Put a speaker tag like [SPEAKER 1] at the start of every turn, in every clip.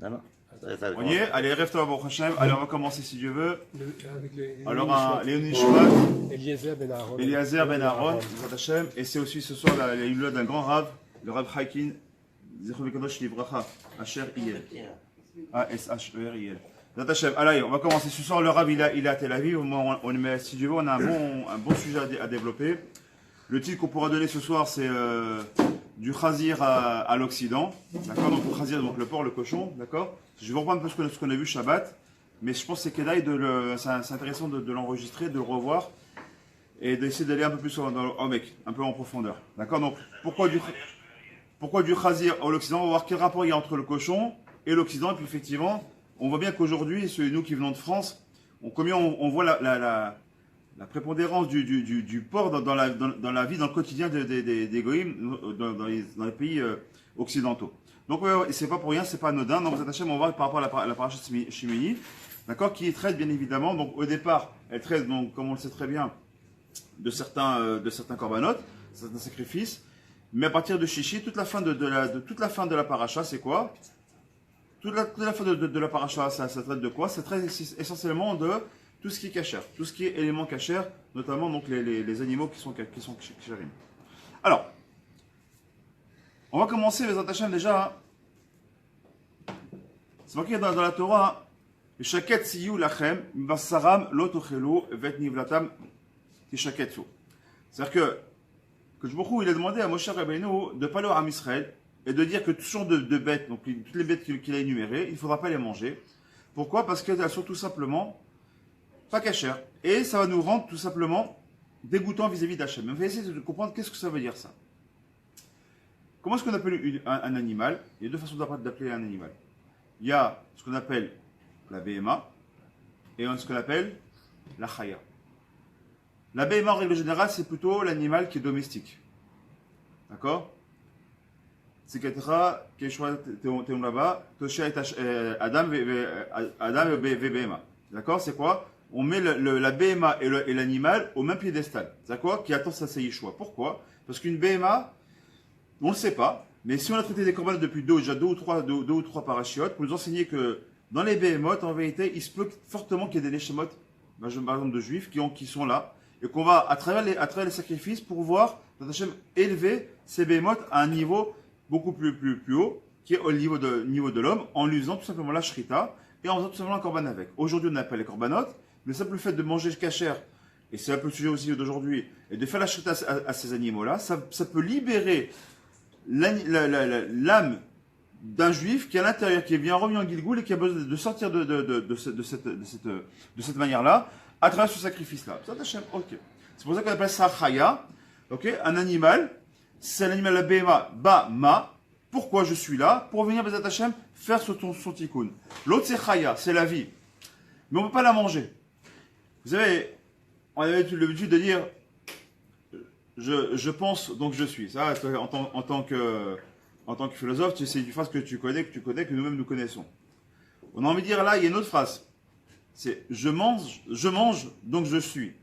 [SPEAKER 1] Non, non.
[SPEAKER 2] On y est. Allez, rêve-toi, Baruch Hashem. Allez, on va commencer si Dieu veut.
[SPEAKER 3] Avec
[SPEAKER 2] Alors, Léon Nishmat,
[SPEAKER 3] Eliezer Ben Aaron.
[SPEAKER 2] Eliezer Ben Aaron, Baruch Hashem. Et c'est aussi ce soir la Yula d'un grand Rav, le Rav Haikin, Zechon Vekadosh Livracha, Asher Iyel. A-S-H-E-R-I-L. Baruch Hashem. Allez, on va commencer ce soir. Le Rav, il est à Tel Aviv. Si Dieu veut, on a un bon sujet à développer. Le titre qu'on pourra donner ce soir, c'est du chazir à l'Occident. D'accord. Donc, le chazir, donc le porc, le cochon. D'accord. Je vais reprendre un peu ce qu'on a vu Shabbat. Mais je pense que c'est Kedaï c'est intéressant de l'enregistrer, de le revoir et d'essayer d'aller un peu plus un peu en profondeur. D'accord. Donc, pourquoi du chazir à l'Occident? On va voir quel rapport il y a entre le cochon et l'Occident. Et puis, effectivement, on voit bien qu'aujourd'hui, nous qui venons de France, on voit la prépondérance du porc dans la vie, dans le quotidien des goïms, dans les pays occidentaux. Donc, c'est pas pour rien, c'est pas anodin. Donc, on va voir par rapport à la paracha Shimini, d'accord, qui traite bien évidemment. Donc, au départ, elle traite, donc, comme on le sait très bien, de certains corbanotes, certains sacrifices. Mais à partir de Shishi, toute la fin de la paracha, c'est quoi? Toute la fin de la paracha, ça traite de quoi? Ça traite essentiellement de tout ce qui est cachère, tout ce qui est élément cachère, notamment donc les animaux qui sont cachérines. Alors, on va commencer les attachements déjà. C'est marqué dans la Torah, Shaket siyu lachem, bassaram lotochelu, vet nivlatam tishaketsu. C'est-à-dire que Jbouchou, il a demandé à Moshe Rabbeinu de parler à Israël et de dire que tout genre de bêtes, donc toutes les bêtes qu'il a énumérées, il ne faudra pas les manger. Pourquoi? Parce qu'elles sont tout simplement pas cachères. Et ça va nous rendre tout simplement dégoûtants vis-à-vis d'Hachem. Mais on va essayer de comprendre qu'est-ce que ça veut dire ça. Comment est-ce qu'on appelle un animal? Il y a deux façons d'appeler un animal. Il y a ce qu'on appelle la BMA et ce qu'on appelle la chaya. La BMA en règle générale, c'est plutôt l'animal qui est domestique. D'accord? C'est qu'être Keshua Teum là-bas, Tosha et Adam BMA. D'accord? C'est quoi? On met la BMA et l'animal au même piédestal. D'accord? Qui attend sa Yeshua. Pourquoi? Parce qu'une BMA, on ne le sait pas, mais si on a traité des corbanotes depuis deux ou trois parachiotes, pour nous enseigner que dans les BMOT, en vérité, il se peut fortement qu'il y ait des léchemotes, par exemple de juifs, qui sont là, et qu'on va, à travers les sacrifices, pour voir Hachem élever ces BMOT à un niveau beaucoup plus haut, qui est au niveau de l'homme, en lui faisant tout simplement la shrita, et en faisant tout simplement un corban avec. Aujourd'hui, on appelle les corbanotes, mais le simple fait de manger cachère, et c'est un peu le sujet aussi d'aujourd'hui, et de faire la shrita à ces animaux-là, ça peut libérer l'âme d'un juif qui est à l'intérieur, qui est bien remis en Gilgoul et qui a besoin de sortir de cette manière-là, à travers ce sacrifice-là. Okay. C'est pour ça qu'on appelle ça chaya, okay? Un animal, c'est l'animal la bema, ba, ma. Pourquoi je suis là? Pour venir, Bezat Hashem, faire son tikkun. L'autre, c'est chaya, c'est la vie. Mais on ne peut pas la manger. Vous savez, on avait l'habitude de dire je pense, donc je suis. Ça, en tant que philosophe, c'est une phrase que tu connais, que nous-mêmes nous connaissons. On a envie de dire là, il y a une autre phrase. C'est je mange, donc je suis.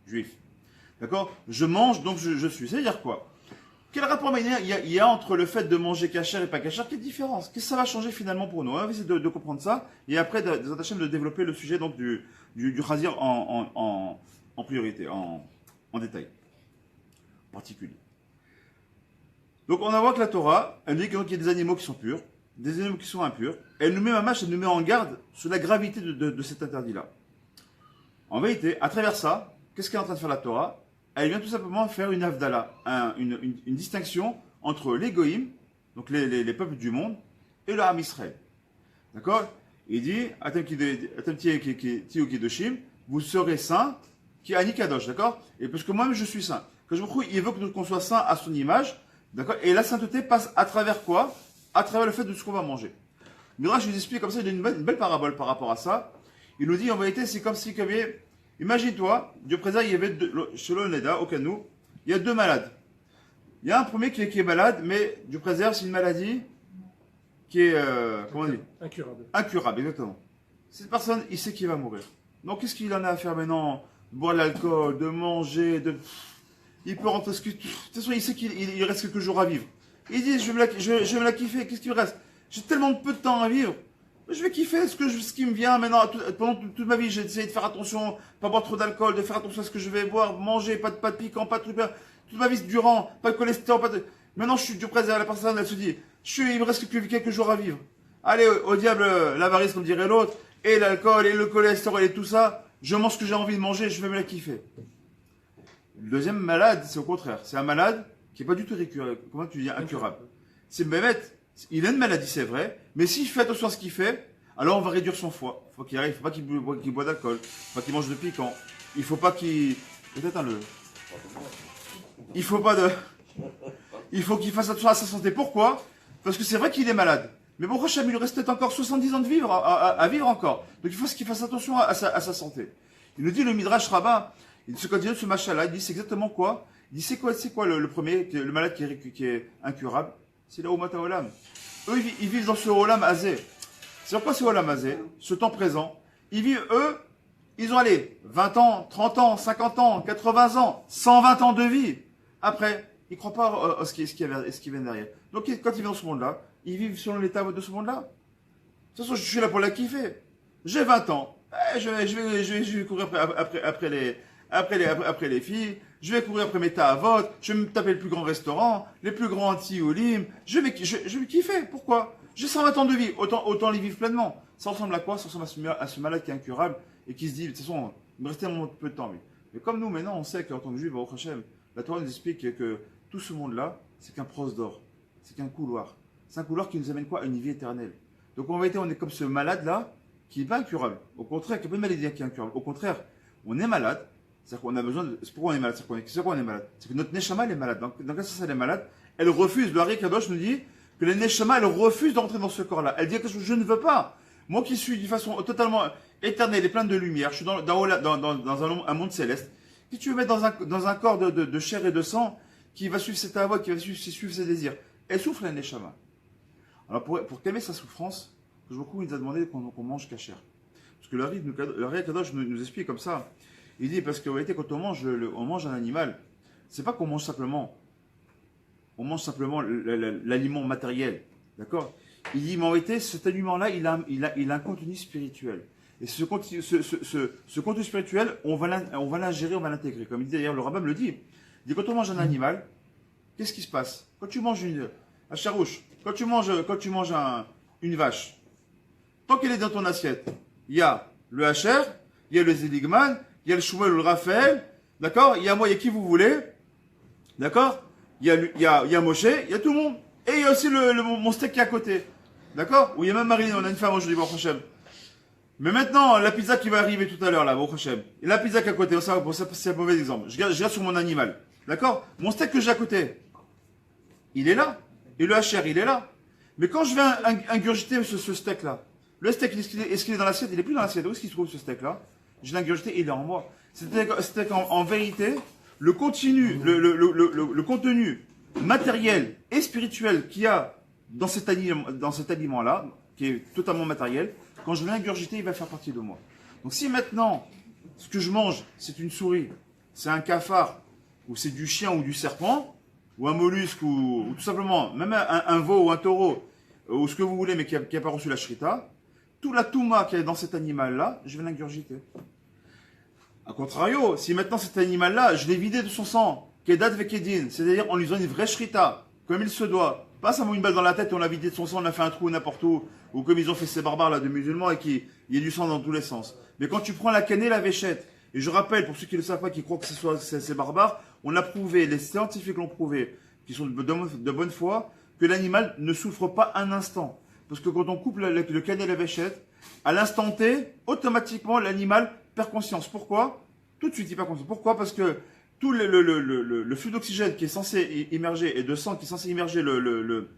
[SPEAKER 2] Juif. D'accord? Je mange, donc je suis. Ça veut dire quoi? Quel rapport il y a entre le fait de manger cachère et pas cachère? Quelle différence? Qu'est-ce que ça va changer finalement pour nous? On va essayer de comprendre ça. Et après, de développer le sujet donc, du chazir en priorité, en détail. Particulier. Donc on va voir que la Torah, elle dit qu'il y a des animaux qui sont purs, des animaux qui sont impurs. Elle nous met elle nous met en garde sur la gravité de cet interdit-là. En vérité, à travers ça, qu'est-ce qu'elle est en train de faire la Torah? Elle vient tout simplement faire une avdala, une distinction entre les goïms, donc les peuples du monde, et le Ham Israël. D'accord? Il dit, Atem Kidoshim, vous serez saints, qui est Ani Kadosh, d'accord? Et parce que moi-même je suis saint. Que je me crois, il veut qu'on soit saint à son image, d'accord? Et la sainteté passe à travers quoi? À travers le fait de ce qu'on va manger. Midrash nous explique comme ça, il donne une belle parabole par rapport à ça. Il nous dit en vérité, c'est comme si il y avait, imagine-toi, Dieu préserve, il y avait chez l'Oneda, au Canou, il y a deux malades. Il y a un premier qui est malade, mais Dieu préserve, c'est une maladie qui est, comment on dit?
[SPEAKER 3] Incurable.
[SPEAKER 2] Incurable, exactement. Cette personne, il sait qu'il va mourir. Donc qu'est-ce qu'il en a à faire maintenant? De boire de l'alcool, de manger, il peut rentrer ce que. De toute façon, il sait qu'il reste quelques jours à vivre. Il dit, je vais me la kiffer, qu'est-ce qu'il reste? J'ai tellement peu de temps à vivre. Je vais kiffer ce qui me vient maintenant. Pendant toute ma vie, j'ai essayé de faire attention, pas boire trop d'alcool, de faire attention à ce que je vais boire, manger, pas de piquant, pas de trucs. Toute ma vie durant, pas de cholestérol, pas de... Maintenant, je suis prêt à la personne, elle se dit, il me reste que quelques jours à vivre. Allez, au diable, l'avarice, comme dirait l'autre, et l'alcool, et le cholestérol, et tout ça. Je mange ce que j'ai envie de manger, je vais me la kiffer. Le deuxième malade, c'est au contraire. C'est un malade qui n'est pas du tout comment tu dis, incurable. C'est bête. Il a une maladie, c'est vrai, mais s'il fait attention à ce qu'il fait, alors on va réduire son foie. Il ne faut pas qu'il boive d'alcool, il ne faut pas qu'il mange de piquant, il ne faut pas qu'il... Peut-être il faut pas de... Il faut qu'il fasse attention à sa santé. Pourquoi? Parce que c'est vrai qu'il est malade. Mais bon, Hachem, il lui reste peut-être encore 70 ans de vivre, à vivre encore. Donc il faut qu'il fasse attention à sa santé. Il nous dit, le Midrash Rabbah, il se continue de ce machin-là, il dit c'est exactement quoi? Il dit c'est quoi le premier, le malade qui est incurable? C'est la Umata Olam. Eux, ils vivent dans ce Olam Azé. C'est quoi ce Olam Azé? Ce temps présent. Ils vivent, eux, ils ont allé 20 ans, 30 ans, 50 ans, 80 ans, 120 ans de vie. Après, ils ne croient pas à ce qui vient derrière. Donc, quand ils vivent dans ce monde-là, ils vivent selon l'état de ce monde-là. De toute façon, je suis là pour la kiffer. J'ai 20 ans. Je vais courir après les filles. Je vais courir après mes ta'avot. Je vais me taper le plus grand restaurant, les plus grands tiolim. Je vais kiffer. Pourquoi? J'ai 120 ans de vie. Autant les vivre pleinement. Ça ressemble à quoi? Ça ressemble à ce malade qui est incurable et qui se dit, de toute façon, il me restait un peu de temps. Mais comme nous, maintenant, on sait qu'en tant que juifs, Baruch Hashem, la Torah nous explique que tout ce monde-là, c'est qu'un pros d'or. C'est qu'un couloir. C'est un couloir qui nous amène quoi? À une vie éternelle. Donc en vérité, on est comme ce malade-là qui n'est pas incurable. Au contraire, qui n'est pas une maladie qui est incurable. Au contraire, on est malade. C'est-à-dire qu'on a besoin de... C'est pourquoi on est malade. C'est pourquoi on est malade. C'est que notre Neshama, elle est malade. Donc, dans le cas où elle est malade, elle refuse. Le Hari Kadosh nous dit que le Neshama, elle refuse d'entrer dans ce corps-là. Elle dit que je ne veux pas. Moi qui suis d'une façon totalement éternelle et pleine de lumière, je suis dans un monde céleste. Si tu veux mettre dans un corps de chair et de sang qui va suivre cette avoie, qui va suivre ses désirs, elle souffre la Neshama. Alors pour calmer sa souffrance, beaucoup il nous a demandé qu'on mange kasher. Parce que le Hari Kadosh nous explique comme ça. Il dit parce qu'en réalité quand on mange un animal, c'est pas qu'on mange simplement. On mange simplement l'aliment matériel. D'accord? Il dit mais en réalité cet aliment-là, il a un contenu spirituel. Et ce contenu spirituel, on va l'ingérer, on va l'intégrer. Comme il dit d'ailleurs, le rabbin le dit. Il dit quand on mange un animal, qu'est-ce qui se passe? Quand tu manges un charouche, quand tu manges une vache, tant qu'elle est dans ton assiette, il y a le hacher, il y a le zéligman, il y a le Shmuel ou le Raphaël, d'accord? Il y a moi, il y a qui vous voulez, d'accord? Il y a Moshe, il y a tout le monde. Et il y a aussi mon steak qui est à côté, d'accord? Ou il y a même Marilyn, on a une femme aujourd'hui, Baruch Hashem. Mais maintenant, la pizza qui va arriver tout à l'heure, là, Baruch Hashem, et la pizza qui est à côté, c'est un mauvais exemple. Je regarde sur mon animal, d'accord? Mon steak que j'ai à côté, il est là. Et le hacher, il est là. Mais quand je vais ingurgiter ce steak-là, le steak, est-ce qu'il est dans l'assiette? Il n'est plus dans l'assiette. Où est-ce qu'il se trouve ce steak-là? Je l'ai ingurgité et il est en moi. C'est en vérité, le contenu matériel et spirituel qu'il y a dans cet aliment-là, qui est totalement matériel, quand je vais l'ingurgiter, il va faire partie de moi. Donc si maintenant, ce que je mange, c'est une souris, c'est un cafard, ou c'est du chien ou du serpent, ou un mollusque, ou tout simplement, même un veau ou un taureau, ou ce que vous voulez, mais qui n'a pas reçu la shrita, tout la touma qui est dans cet animal-là, je vais l'ingurgiter. A contrario, si maintenant cet animal-là, je l'ai vidé de son sang, kedat vekedin, c'est-à-dire en lui faisant une vraie shrita, comme il se doit, pas ça une balle dans la tête, on l'a vidé de son sang, on a fait un trou n'importe où, ou comme ils ont fait ces barbares là de musulmans et qu'il y a du sang dans tous les sens. Mais quand tu prends la cannelle, la véchette, et je rappelle, pour ceux qui ne le savent pas, qui croient que c'est barbares, on a prouvé, les scientifiques l'ont prouvé, qui sont de bonne foi, que l'animal ne souffre pas un instant. Parce que quand on coupe le cannelle et la véchette, à l'instant T, automatiquement l'animal perd conscience. Pourquoi? Tout de suite il perd conscience. Pourquoi? Parce que tout le flux d'oxygène qui est censé immerger et de sang qui est censé immerger le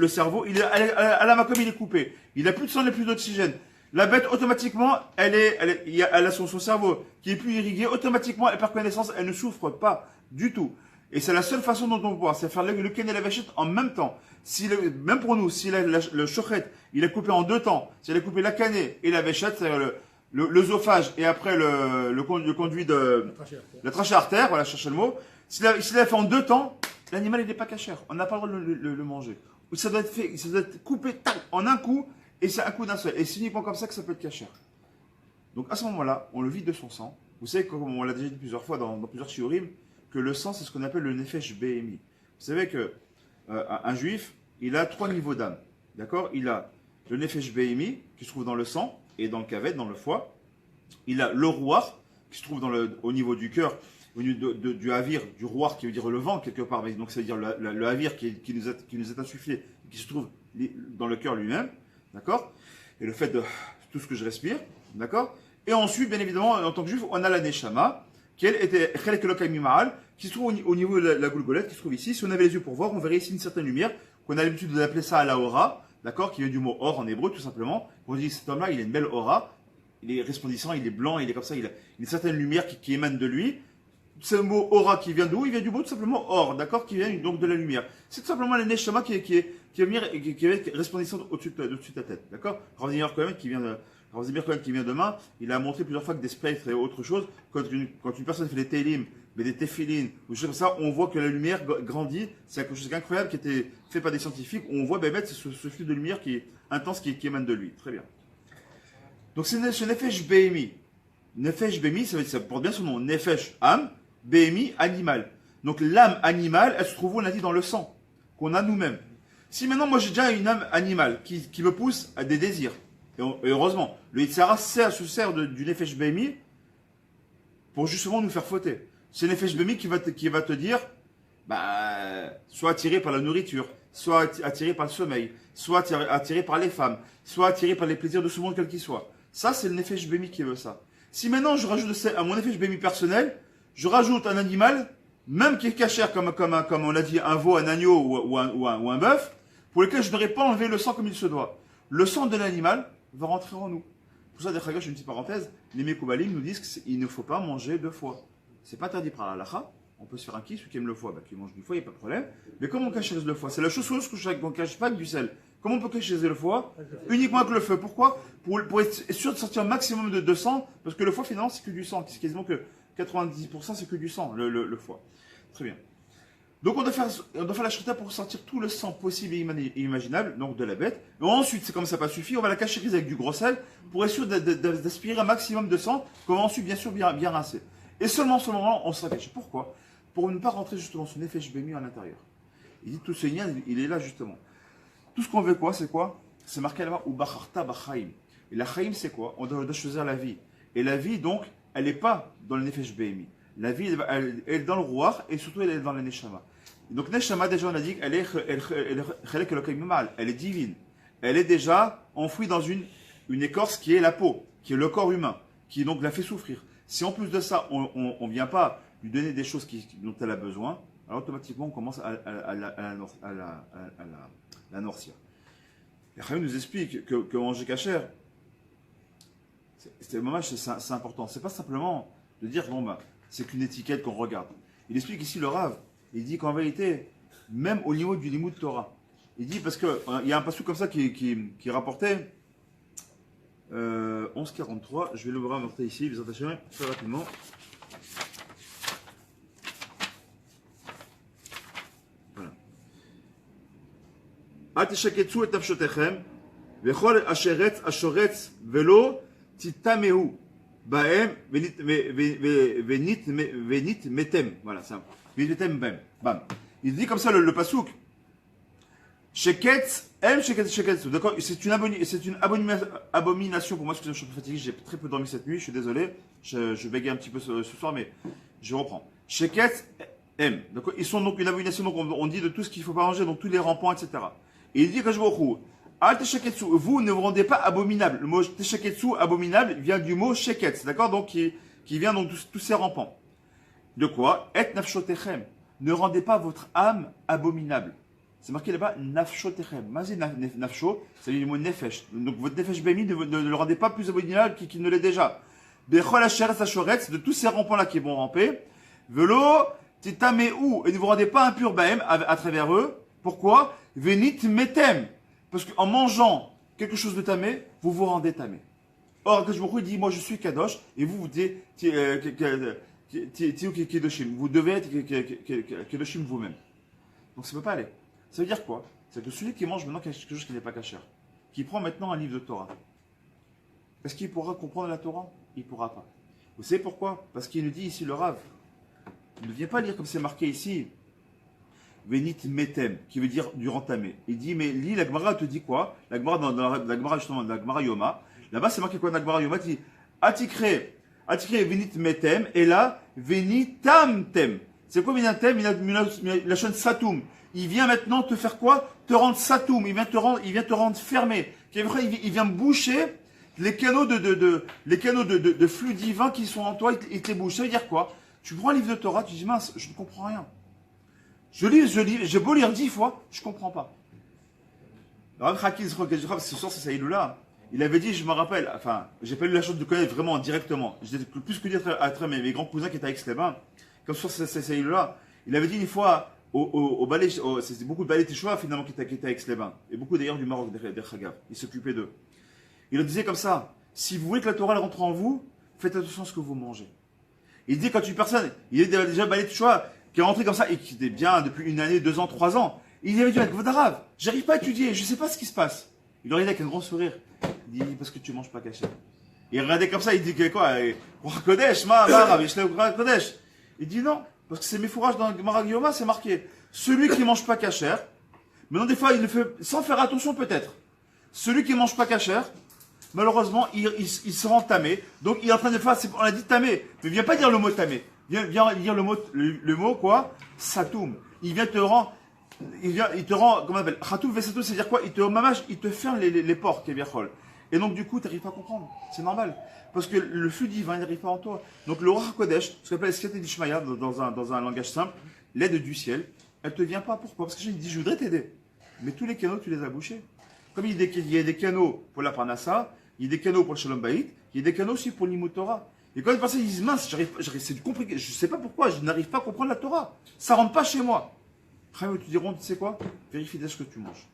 [SPEAKER 2] cerveau, à la comme il est coupé. Il n'a plus de sang, il n'a plus d'oxygène. La bête, automatiquement, elle a son cerveau qui est plus irrigué, automatiquement, elle perd connaissance, elle ne souffre pas du tout. Et c'est la seule façon dont on peut voir, c'est faire le ken et la vachette en même temps. Même pour nous, si le shochet, il est coupé en deux temps, si elle a coupé la canée et la vachette, c'est-à-dire l'œsophage et après le conduit de la trachée artère, voilà, cherchez le mot. S'il l'a fait en deux temps, l'animal il n'est pas cachère. On n'a pas le droit de le manger. Ça doit être coupé en un coup et c'est un coup d'un seul. Et c'est uniquement comme ça que ça peut être caché. Donc à ce moment-là, on le vide de son sang. Vous savez, comme on l'a déjà dit plusieurs fois dans plusieurs shiurim, que le sang, c'est ce qu'on appelle le nefesh behemi. Vous savez que un juif, il a 3 niveaux d'âme. D'accord? Il a le nefesh behemi, qui se trouve dans le sang, et dans le kavet, dans le foie. Il a le ruach, qui se trouve au niveau du cœur, au niveau du havir, du ruach, qui veut dire le vent, quelque part. Donc ça veut dire le havir qui nous est insufflé, qui se trouve dans le cœur lui-même. D'accord? Et le fait de tout ce que je respire. D'accord? Et ensuite, bien évidemment, en tant que juif, on a la neshama, qui elle était chelek elokai mimaal, qui se trouve au niveau de la goulgolette, qui se trouve ici. Si on avait les yeux pour voir, on verrait ici une certaine lumière, qu'on a l'habitude d'appeler ça la aura, d'accord, qui vient du mot or en hébreu, tout simplement. On dit, cet homme-là, il a une belle aura, il est resplendissant, il est blanc, il est comme ça, il a une certaine lumière qui émane de lui. Ce mot aura qui vient d'où? Il vient du mot tout simplement or, d'accord, qui vient donc de la lumière. C'est tout simplement la neshama qui est resplendissante au-dessus de ta tête, d'accord? Rav Cohen qui vient demain, il a montré plusieurs fois que des spectres et autre chose, quand une personne fait des télim, mais des téphilines, ou des choses comme ça, on voit que la lumière grandit. C'est quelque chose d'incroyable qui a été fait par des scientifiques. On voit ce flux de lumière qui est intense, qui émane de lui. Très bien. Donc c'est ce nefesh behemi. Nefesh behemi, ça porte bien son nom. Nefesh, âme, behemi, animal. Donc l'âme animale, elle se trouve, on a dit, dans le sang, qu'on a nous-mêmes. Si maintenant, moi j'ai déjà une âme animale qui me pousse à des désirs, et heureusement, le Yitzhara se sert du nefesh behemi pour justement nous faire fauter. C'est nefesh behemi qui va te dire, soit attiré par la nourriture, soit attiré par le sommeil, soit attiré par les femmes, soit attiré par les plaisirs de ce monde quel qu'il soit. Ça, c'est le nefesh behemi qui veut ça. Si maintenant je rajoute à mon nefesh behemi personnel, je rajoute un animal, même qui est cachère, comme on l'a dit, un veau, un agneau ou un bœuf, pour lequel je n'aurais pas enlevé le sang comme il se doit. Le sang de l'animal va rentrer en nous. Pour ça, d'ailleurs, j'ai une petite parenthèse, les Mekoubalim nous disent qu'il ne faut pas manger de foie. C'est pas interdit par la halakha. On peut se faire un kiff, celui qui aime le foie, qui mange du foie, il n'y a pas de problème. Mais comment on cacherise le foie? C'est la chose qu'on ne cache pas avec du sel. Comment on peut cacheriser le foie? Uniquement avec le feu. Pourquoi? Pour être sûr de sortir un maximum de sang, parce que le foie, finalement, c'est que du sang. C'est quasiment que 90%, c'est que du sang, le foie. Très bien. Donc on doit faire la shrita pour sortir tout le sang possible et imaginable, donc de la bête. Et ensuite, c'est comme ça pas suffit, on va la cacheriser avec du gros sel pour être sûr d'aspirer un maximum de sang, qu'on va ensuite bien sûr bien rincer. Et seulement en ce moment, on sera caché. Pourquoi? Pour ne pas rentrer justement ce nefesh behemi à l'intérieur. Il dit tout ce lien, il est là justement. Tout ce qu'on veut quoi, c'est quoi? C'est marqué là-bas, ou bacharta bachaim. Et la chaim, c'est quoi? On doit choisir la vie. Et la vie, donc, elle n'est pas dans le nefesh behemi. La vie, elle est dans le ruach et surtout elle est dans la neshama. Donc neshama, déjà on a dit qu'elle est divine. Elle est déjà enfouie dans une écorce qui est la peau, qui est le corps humain, qui donc la fait souffrir. Si en plus de ça, on ne vient pas lui donner des choses dont elle a besoin, alors automatiquement on commence à la noircir. Et Chaim nous explique que manger cachère, c'est important. C'est pas simplement de dire c'est qu'une étiquette qu'on regarde. Il explique ici le Rav. Il dit qu'en vérité, même au niveau du Limud Torah, il dit parce que il y a un passage comme ça qui rapportait 1143. Je vais le rapporter ici, les attachements très rapidement. Voilà. Atishaketsu et nafshotechem vechol asheretz ashoretz velo titameu baem venit metem. Voilà ça. Bam. Il dit comme ça le pasouk. Sheketz, sheketz. D'accord, c'est une abomination pour moi, parce que je suis un peu fatigué, j'ai très peu dormi cette nuit, je suis désolé. Je bégaye un petit peu ce soir, mais je reprends. Sheketz, d'accord, ils sont donc une abomination, donc on dit de tout ce qu'il ne faut pas manger, donc tous les rampants, etc. Et il dit que je vous vous ne vous rendez pas abominable. Le mot teshaketsu, abominable, vient du mot sheketz, d'accord, donc qui vient donc tous ces rampants. De quoi? Et nafshotechem. Ne rendez pas votre âme abominable. C'est marqué là-bas, nafshotechem. Mazé nafsho, c'est le mot nefesh. Donc votre nefesh behemi, ne le rendez pas plus abominable qu'il ne l'est déjà. Bechol asheretz ashoretz, de tous ces rampants-là qui vont ramper. Velo titameu, et ne vous rendez pas impur bahem à travers eux. Pourquoi? Venit metem. Parce qu'en mangeant quelque chose de tamé, vous vous rendez tamé. Or, Kajbourou dit, moi je suis kadosh, et vous dites, Kedoshim. Vous devez être Kedoshim vous-même. Donc ça ne peut pas aller. Ça veut dire quoi? C'est que celui qui mange maintenant quelque chose qui n'est pas cachère. qui prend maintenant un livre de Torah, est-ce qu'il pourra comprendre la Torah? Il ne pourra pas. Vous savez pourquoi? Parce qu'il nous dit ici le Rav, il ne vient pas lire comme c'est marqué ici, Venit metem, qui veut dire durant tamé. Il dit, mais lis la Gemara, te dit quoi? La Gemara, dans la Gemara, justement, dans la Gemara Yoma, là-bas c'est marqué quoi dans la Gemara Yoma? Il dit, Atikre venit metem, et là, venit tamtem. C'est quoi venitem? La chaîne satoum. Il vient maintenant te faire quoi? Te rendre satoum. Il vient te rendre fermé. Il vient boucher les canaux de flux divin qui sont en toi, il te les bouche. Ça veut dire quoi? Tu prends un livre de Torah, tu dis, mince, je ne comprends rien. Je lis, j'ai beau lire 10 fois, je ne comprends pas. Le Rav Chaki, ce soir, c'est Saïloula. Il avait dit, je me rappelle, enfin, j'ai pas eu la chance de connaître vraiment directement. J'étais plus que dire à travers mes grands cousins qui étaient à Aix-les-Bains. Comme ce soir, c'est Saïloula. Il avait dit une fois, au ballet, c'était beaucoup de ballet Teshoua finalement qui étaient à Aix-les-Bains. Et beaucoup d'ailleurs du Maroc, des Chagav. Il s'occupait d'eux. Il le disait comme ça, si vous voulez que la Torah rentre en vous, faites attention à ce que vous mangez. Il dit quand une personne, il est déjà balai Teshoua, qui est rentré comme ça et qui était bien depuis 1 année, 2 ans, 3 ans. Il avait dit avec Vodarav, j'arrive pas à étudier, je sais pas ce qui se passe. Il le regardait avec un grand sourire. Il dit parce que tu manges pas caché. Il regardait comme ça, il dit quoi? Kodesh, Kodesh. Il dit non, parce que c'est mes fourrages dans le Gemara Yoma, c'est marqué. Celui qui mange pas caché, maintenant des fois il le fait sans faire attention peut-être. Celui qui mange pas caché, malheureusement il se rend tamé. Donc il est en train de faire, on a dit tamé, mais il vient pas dire le mot tamé. Viens dire le mot quoi? Satoum. Il te rend, comment on appelle? Khatoum vesatou, c'est dire quoi? Il te ferme les portes, Keviachol. Et donc du coup, tu n'arrives pas à comprendre. C'est normal. Parce que le flux divin, il n'arrive pas en toi. Donc le Ruach Kodesh, ce qu'on appelle Esket Dishmaya, dans un langage simple, l'aide du ciel, elle ne te vient pas. Pourquoi? Parce que j'ai dit, je voudrais t'aider. Mais tous les canaux, tu les as bouchés. Comme il y a des canaux pour la Parnassa, il y a des canaux pour le Shalom Bayit, il y a des canaux aussi pour l'Imut Torah. Et quand les personnes disent, mince, c'est compliqué, je ne sais pas pourquoi, je n'arrive pas à comprendre la Torah. Ça ne rentre pas chez moi. Après, ils te diront, tu sais quoi? Vérifie dès ce que tu manges.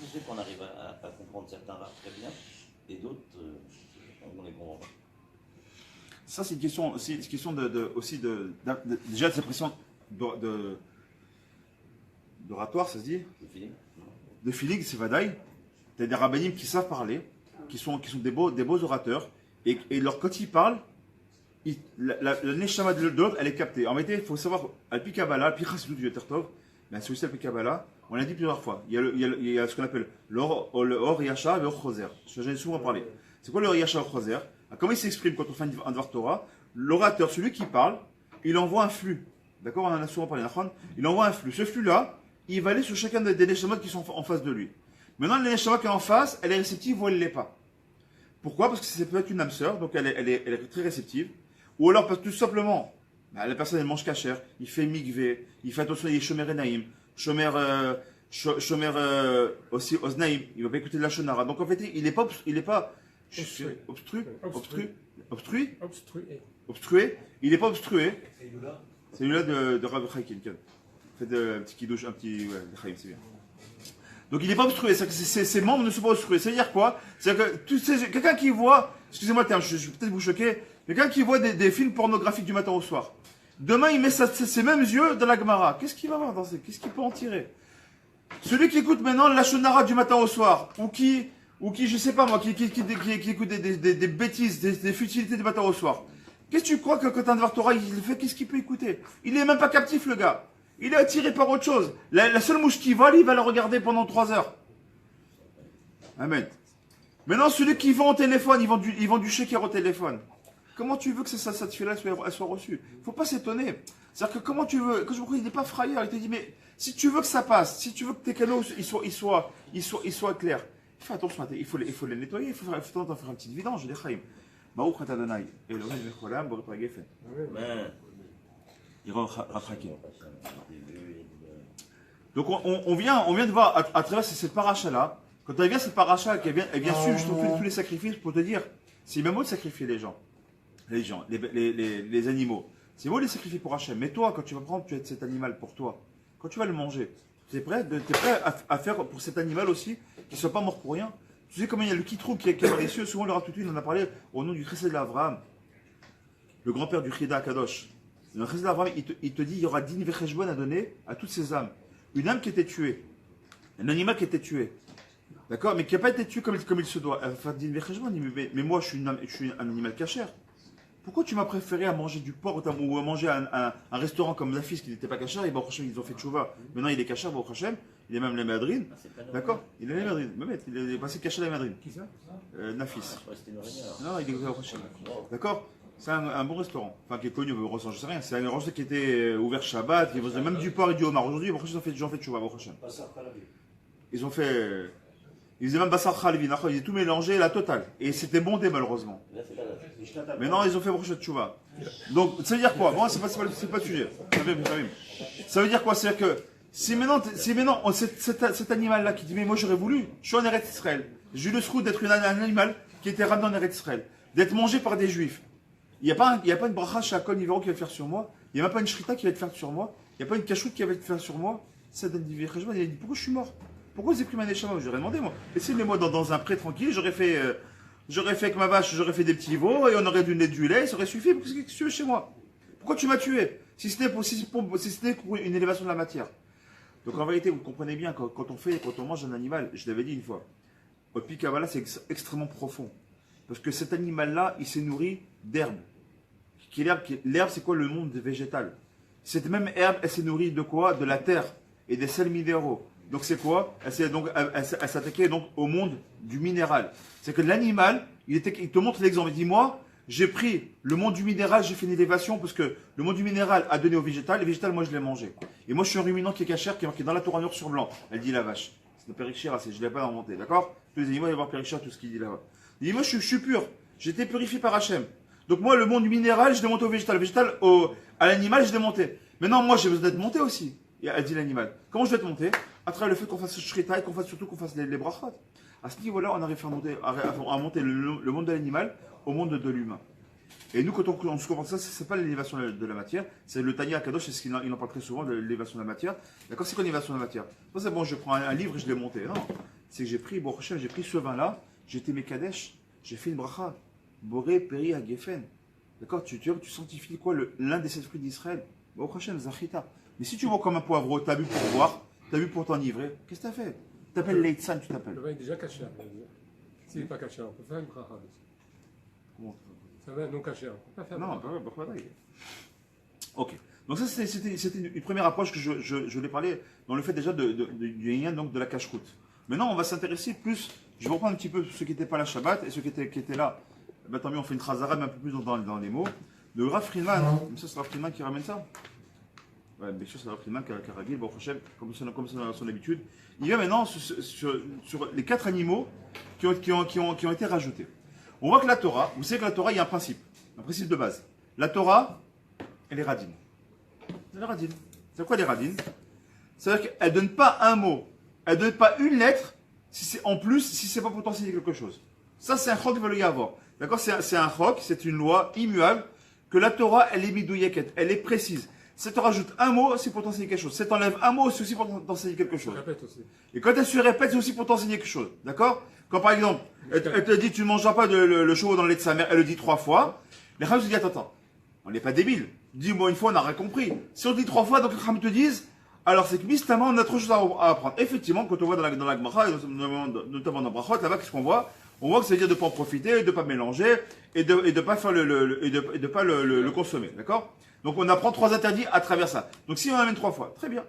[SPEAKER 1] Je sais qu'on arrive à comprendre certains rares très bien, et d'autres, on les comprend pas.
[SPEAKER 2] Ça, c'est une question, déjà de cette pression d'oratoire, ça se dit? De filig, c'est vadaï. Tu as des rabbinim qui savent parler, qui sont des beaux orateurs. Et quand ils parlent, le neshama de l'autre, elle est captée. En réalité, il faut savoir, Alpi Kabbalah, Alpi Chassidut du Tertov, mais c'est aussi Alpi Kabbalah, on l'a dit plusieurs fois. Il y a ce qu'on appelle le Or Yasha et le Or Choser. J'en ai souvent parlé. C'est quoi le Or Yasha et le Or Choser? Comment il s'exprime quand on fait un Dvar Torah? L'orateur, celui qui parle, il envoie un flux. D'accord? On en a souvent parlé. Il envoie un flux. Ce flux-là, il va aller sur chacun des neshamot qui sont en face de lui. Maintenant, les neshamot qui est en face, elle est réceptive ou elle ne l'est pas. Pourquoi? Parce que c'est peut-être une âme sœur, donc elle est très réceptive. Ou alors parce que tout simplement, la personne elle mange cachère, il fait migvé, il fait attention, il est shomer enaïm, shomer aussi oznaïm, il va pas écouter de la shonara. Donc en fait, il n'est pas obstrué, il n'est pas obstrué. C'est celui-là de Rav Chaim. Faites un petit kidouche, un petit, ouais, de Chaim, c'est bien. Donc il n'est pas obstrué, ses membres ne sont pas obstrués. C'est-à-dire quoi? C'est-à-dire que quelqu'un qui voit, excusez-moi le terme, je vais peut-être vous choquer, quelqu'un qui voit des films pornographiques du matin au soir, demain il met ses mêmes yeux dans la Gemara. Qu'est-ce qu'il va voir qu'est-ce qu'il peut en tirer? Celui qui écoute maintenant la shonara du matin au soir, ou qui je sais pas moi, qui écoute des bêtises, des futilités du matin au soir. Qu'est-ce que tu crois que quand un Dvar Torah il fait, qu'est-ce qu'il peut écouter? Il n'est même pas captif le gars. Il est attiré par autre chose. La seule mouche qui vole, il va la regarder pendant 3 heures. Amen. Maintenant, celui qui vend au téléphone, il vend du shaker au téléphone. Comment tu veux que cette fille-là soit reçue? Il ne faut pas s'étonner. C'est-à-dire que comment tu veux, quand je me dis, il n'est pas frayeur, il te dit, mais si tu veux que ça passe, si tu veux que tes canaux soient clairs, fais attention, il faut les nettoyer, il faut faire une petite vidange, des chaim. Baruch Ata Adonai, Elohim Mecholam, Baruch Ata Gefen. Donc on vient de voir à travers cette paracha-là, quand elle vient cette paracha, elle vient suivre tous les sacrifices pour te dire, c'est même beau de sacrifier les animaux. C'est beau de les sacrifier pour Hachem. Mais toi, quand tu vas prendre cet animal pour toi, quand tu vas le manger, tu es prêt à faire pour cet animal aussi, qu'il ne soit pas mort pour rien. Tu sais comment il y a le Kitrou qui est dans les cieux, souvent le Ratoutoui, on en a parlé au nom du Chesed d'Avraham, le grand-père du Chida Akadosh. Le Chesed d'Avraham, il te dit, il y aura 10 Vecheshbon à donner à toutes ces âmes. Une âme qui était tuée, un animal qui était tué. d'accord, mais qui n'a pas été tué comme il se doit. Enfin, mais moi, je suis un animal cachère. Pourquoi tu m'as préféré à manger du porc ou à manger à un restaurant comme la fils qui n'était pas cachère et Baruch Hashem, ils ont fait tchouva. Maintenant, il est cachère, Baruch Hashem. Il est même les madrines.
[SPEAKER 1] Ah, c'est pas normal.
[SPEAKER 2] D'accord. Il est les madrines. Mehmet, il est passé caché les madrines.
[SPEAKER 3] Qui ça?
[SPEAKER 2] Nafis.
[SPEAKER 1] Je crois que c'était une réunion.
[SPEAKER 2] Non, il est Baruch Hashem.
[SPEAKER 1] Wow.
[SPEAKER 2] D'accord. C'est un bon restaurant. Enfin, qui est connu au restaurant, je sais rien. C'est un restaurant qui était ouvert Shabbat. Ils faisaient même du porc et du homard. Aujourd'hui, Baruch Hashem, ils ont fait tchouva, Baruch Hashem. Ils ont fait. Ils faisaient même Bassar Khalivi, ils avaient tout mélangé, la totale. Et c'était bondé malheureusement.
[SPEAKER 1] Là, c'est pas là.
[SPEAKER 2] Mais non, ils ont fait Baruch Tchouva. Donc, ça veut dire quoi? Bon, c'est pas le sujet. Ça veut dire quoi? C'est-à-dire que si maintenant cet animal-là qui dit mais moi j'aurais voulu, je suis en Eretz Israël, j'ai eu le sroud d'être un animal qui était ramené en Eretz Israël, d'être mangé par des juifs. Il n'y a pas une bracha Shakon Nivero qui va le faire sur moi, il n'y a même pas une shrita qui va le faire sur moi, il n'y a pas une cachoute qui va le faire sur moi. Ça donne du Cheshbon, il a dit pourquoi je suis mort? Pourquoi vous avez pris ma neshama? J'aurais demandé moi. Laissez-moi dans un pré tranquille, j'aurais fait avec ma vache, j'aurais fait des petits veaux et on aurait du lait, ça aurait suffi. Qu'est-ce que tu veux chez moi? Pourquoi tu m'as tué? Si c'était pour une élévation de la matière. Donc en vérité, vous comprenez bien, quand on mange un animal, je l'avais dit une fois, au Pikabala, c'est extrêmement profond. Parce que cet animal-là, il s'est nourri d'herbe. L'herbe, c'est quoi? Le monde végétal. Cette même herbe, elle s'est nourrie de quoi? De la terre et des sels minéraux. Donc c'est quoi? Elle s'attaquait donc au monde du minéral. C'est que l'animal, il te montre l'exemple. Il dit moi, j'ai pris le monde du minéral, j'ai fait une élévation parce que le monde du minéral a donné au végétal. Le végétal, moi, je l'ai mangé. Et moi, je suis un ruminant qui est cachère, qui est marqué dans la Torah noir sur blanc. Elle dit la vache. C'est le Périchir, je ne l'ai pas inventé, d'accord? Tous les animaux, il va voir Périchir, tout ce qu'il dit là-bas. Il dit moi, je suis pur. J'ai été purifié par Hachem. Donc moi, le monde du minéral, je l'ai monté au végétal. Le végétal, à l'animal, je l'ai monté. Maintenant, moi, j'ai besoin d'être monté aussi. Elle dit l'animal. Comment je vais te monter? À travers le fait qu'on fasse shrita et qu'on fasse les brachot. À ce niveau-là, on arrive à monter le monde de l'animal au monde de l'humain. Et nous, quand on se comprend ça, c'est pas l'élévation de la matière, c'est le Tanya Kadosh, c'est ce qu'il en parle très souvent de l'élévation de la matière. D'accord, c'est quoi l'élévation de la matière? Pas c'est bon, je prends un livre et je l'ai monté. Non, c'est que j'ai pris ce vin-là, j'ai été Mekadesh, j'ai fait une bracha, Boré, Peri, Agefen. D'accord, tu sanctifies quoi? L'un des 7 fruits d'Israël. Baruch Hashem, Zachita. Mais si tu bois comme un poivreau, t'as bu pour boire, t'as bu pour t'enivrer, qu'est-ce que t'as fait? Tu t'appelles Leitzan, tu t'appelles.
[SPEAKER 3] Le vin est déjà caché. S'il n'est pas caché, on peut faire une bracha.
[SPEAKER 2] Comment?
[SPEAKER 3] C'est un vin non caché, on peut pas faire.
[SPEAKER 2] Non, pas vrai. Ok. Donc ça, c'était une première approche que je l'ai parlé dans le fait déjà du lien donc de la cache-route. Maintenant, on va s'intéresser plus, je vais reprendre un petit peu ceux qui n'étaient pas là Shabbat et ceux qui étaient là. Ben, tant mieux, on fait une trazara, mais un peu plus dans les mots. De Rav Friedman, ça c'est Rav Friedman qui ramène ça. Ouais, bien sûr, c'est Rav Friedman qui a ramené, bon, comme c'est son habitude. Il va maintenant sur les 4 animaux qui ont été rajoutés. On voit que la Torah, vous savez que la Torah, il y a un principe de base. La Torah, elle est radine. Elle est radine. C'est quoi les radines? C'est-à-dire qu'elle ne donne pas un mot, elle ne donne pas une lettre, si c'est pas pour t'enseigner quelque chose. Ça, c'est un chok qui veut le y avoir. D'accord? C'est un chok, c'est une loi immuable, que la Torah, elle est midouilleket, elle est précise. Si tu rajoutes un mot, c'est pour t'enseigner quelque chose. Si tu enlèves un mot, c'est aussi pour t'enseigner quelque chose.
[SPEAKER 3] Répète aussi.
[SPEAKER 2] Et quand elle se répète, c'est aussi pour t'enseigner quelque chose. D'accord? Quand par exemple, elle te dit tu ne mangeras pas le chevaux dans le lait de sa mère, elle le dit 3 fois. Les Kham se disent attends, on n'est pas débile. Dis-moi une fois, on n'a rien compris. Si on dit 3 fois, donc les Kham te disent, alors c'est que mystamment, on a trop de choses à apprendre. Effectivement, quand on voit dans la Gemara, notamment dans Brachot, là-bas, qu'est-ce qu'on voit? On voit que ça veut dire de ne pas en profiter, de ne pas mélanger et de pas faire le consommer. D'accord? Donc on apprend 3 interdits à travers ça. Donc si on amène 3 fois, très bien.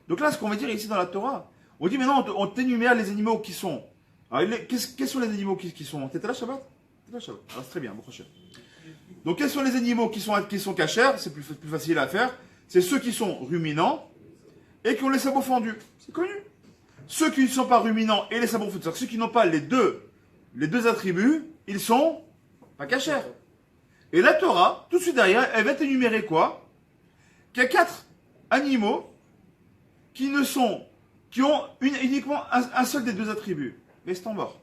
[SPEAKER 2] Donc là, ce qu'on va dire ici dans la Torah, on dit maintenant, on t'énumère les animaux qui sont. Alors, quels sont les animaux qui sont? T'étais là, Shabbat? T'étais là, Shabbat. Alors c'est très bien, bon prochain. Donc quels sont les animaux qui sont cachers? C'est plus facile à faire. C'est ceux qui sont ruminants et qui ont les sabots fendus. C'est connu. Ceux qui ne sont pas ruminants et les sabots fendus, ceux qui n'ont pas les deux attributs, ils sont pas cachers. Et la Torah, tout de suite derrière, elle va t'énumérer quoi? Qu'il y a 4 animaux qui ont uniquement un seul des 2 attributs. Mais c'est en mort.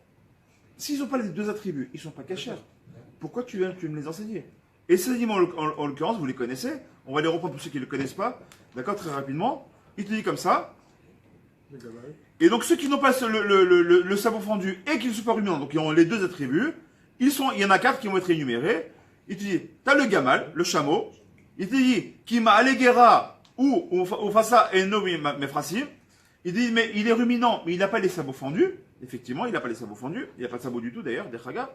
[SPEAKER 2] S'ils n'ont pas les 2 attributs, ils ne sont pas cachers. Pourquoi tu viens me les enseigner? Et ces animaux, en l'occurrence, vous les connaissez. On va les reprendre pour ceux qui ne le connaissent pas. D'accord, très rapidement. Il te dit comme ça. Et donc ceux qui n'ont pas le sabot fendu et qui ne sont pas ruminants, donc qui ont les 2 attributs, il y en a 4 qui vont être énumérés. Il te dit, t'as le gamal, le chameau. Il te dit, Kima alegera ou fasa eno mefrasim. Il dit, mais il est ruminant, mais il n'a pas les sabots fendus. Effectivement, il n'a pas les sabots fendus. Il n'a pas de sabots du tout d'ailleurs, des chagas.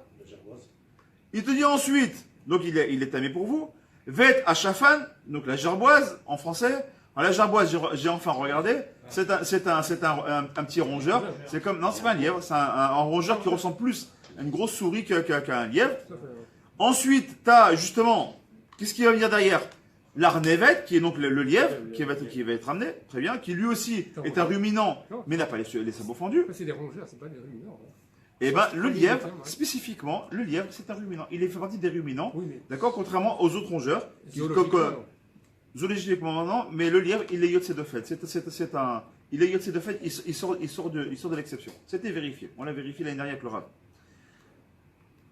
[SPEAKER 2] Il te dit ensuite, donc il est tamé pour vous. Vet à Shafan, donc la gerboise en français. Alors, la gerboise, j'ai enfin regardé. C'est un petit rongeur. C'est comme, non, c'est pas un lièvre. C'est un rongeur qui ressemble plus à une grosse souris qu'à un lièvre. Ensuite, tu as justement, qu'est-ce qui va venir derrière? L'arnevet, qui est donc le lièvre, qui va être amené, très bien, qui lui aussi est un ruminant, mais n'a pas les sabots fendus.
[SPEAKER 3] Ça, c'est des rongeurs, c'est pas des ruminants. Hein.
[SPEAKER 2] Et bien, le lièvre, spécifiquement, le lièvre, c'est un ruminant. Il fait partie des ruminants,
[SPEAKER 3] Oui, mais
[SPEAKER 2] d'accord, contrairement aux autres rongeurs, zoologiquement non, mais le lièvre, il est yotse de fait. Il est yotse de fait, il sort de l'exception. C'était vérifié. On l'a vérifié l'année dernière avec le rat.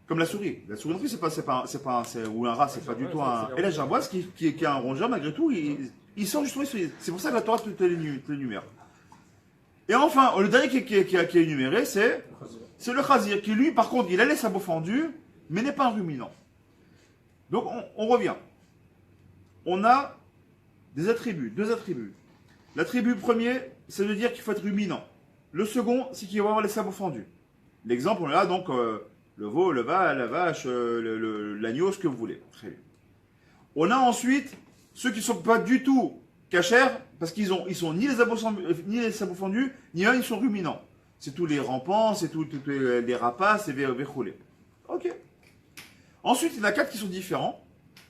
[SPEAKER 2] Comme la souris. La souris non plus, ou un rat, c'est pas du tout un. Et la gerboise, qui est un rongeur, malgré tout, il sort justement. C'est pour ça que la Torah te l'énumère. Et enfin, le dernier qui est énuméré, c'est le chazir, qui lui, par contre, il a les sabots fendus, mais n'est pas un ruminant. Donc, on revient. On a deux attributs. L'attribut premier, c'est de dire qu'il faut être ruminant. Le second, c'est qu'il va avoir les sabots fendus. L'exemple, on a donc le veau, le val, la vache, l'agneau, ce que vous voulez. Très bien. On a ensuite ceux qui ne sont pas du tout cachers, parce qu'ils sont ni les sabots fendus, ni ils sont ruminants. C'est tous les rampants, c'est tous les rapaces, et les verroulés. Ok. Ensuite, il y en a 4 qui sont différents,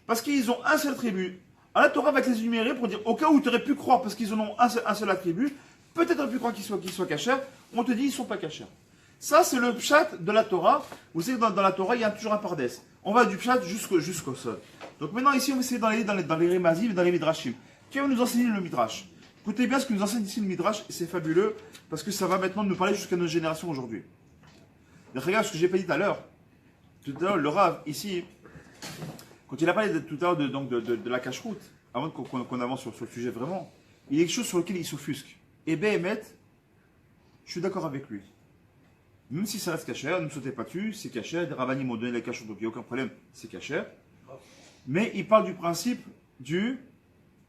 [SPEAKER 2] parce qu'ils ont un seul attribut. Alors, la Torah va te les énumérer pour dire, au cas où tu aurais pu croire, parce qu'ils en ont un seul attribut, peut-être tu aurais pu croire qu'ils soient cachers, on te dit ils ne sont pas cachers. Ça, c'est le pshat de la Torah. Vous savez, dans la Torah, il y a toujours un pardès. On va du pshat jusqu'au sol. Donc maintenant, ici, on va essayer dans les Rémazim et dans les Midrashim. Qui va nous enseigner le Midrash? Écoutez bien ce que nous enseigne ici le Midrash, et c'est fabuleux, parce que ça va maintenant nous parler jusqu'à nos générations aujourd'hui. Regarde ce que j'ai pas dit tout à l'heure. Tout à l'heure, le Rav, ici, quand il a parlé tout à l'heure de la cache-route, avant qu'on avance sur le sujet vraiment, il y a quelque chose sur lequel il s'offusque. Et Béhémet, je suis d'accord avec lui. Même si ça reste cachère, ne me sautez pas dessus, c'est cachère, des rabbinim m'ont donné la cache, donc il n'y a aucun problème, c'est cachère. Mais il parle du principe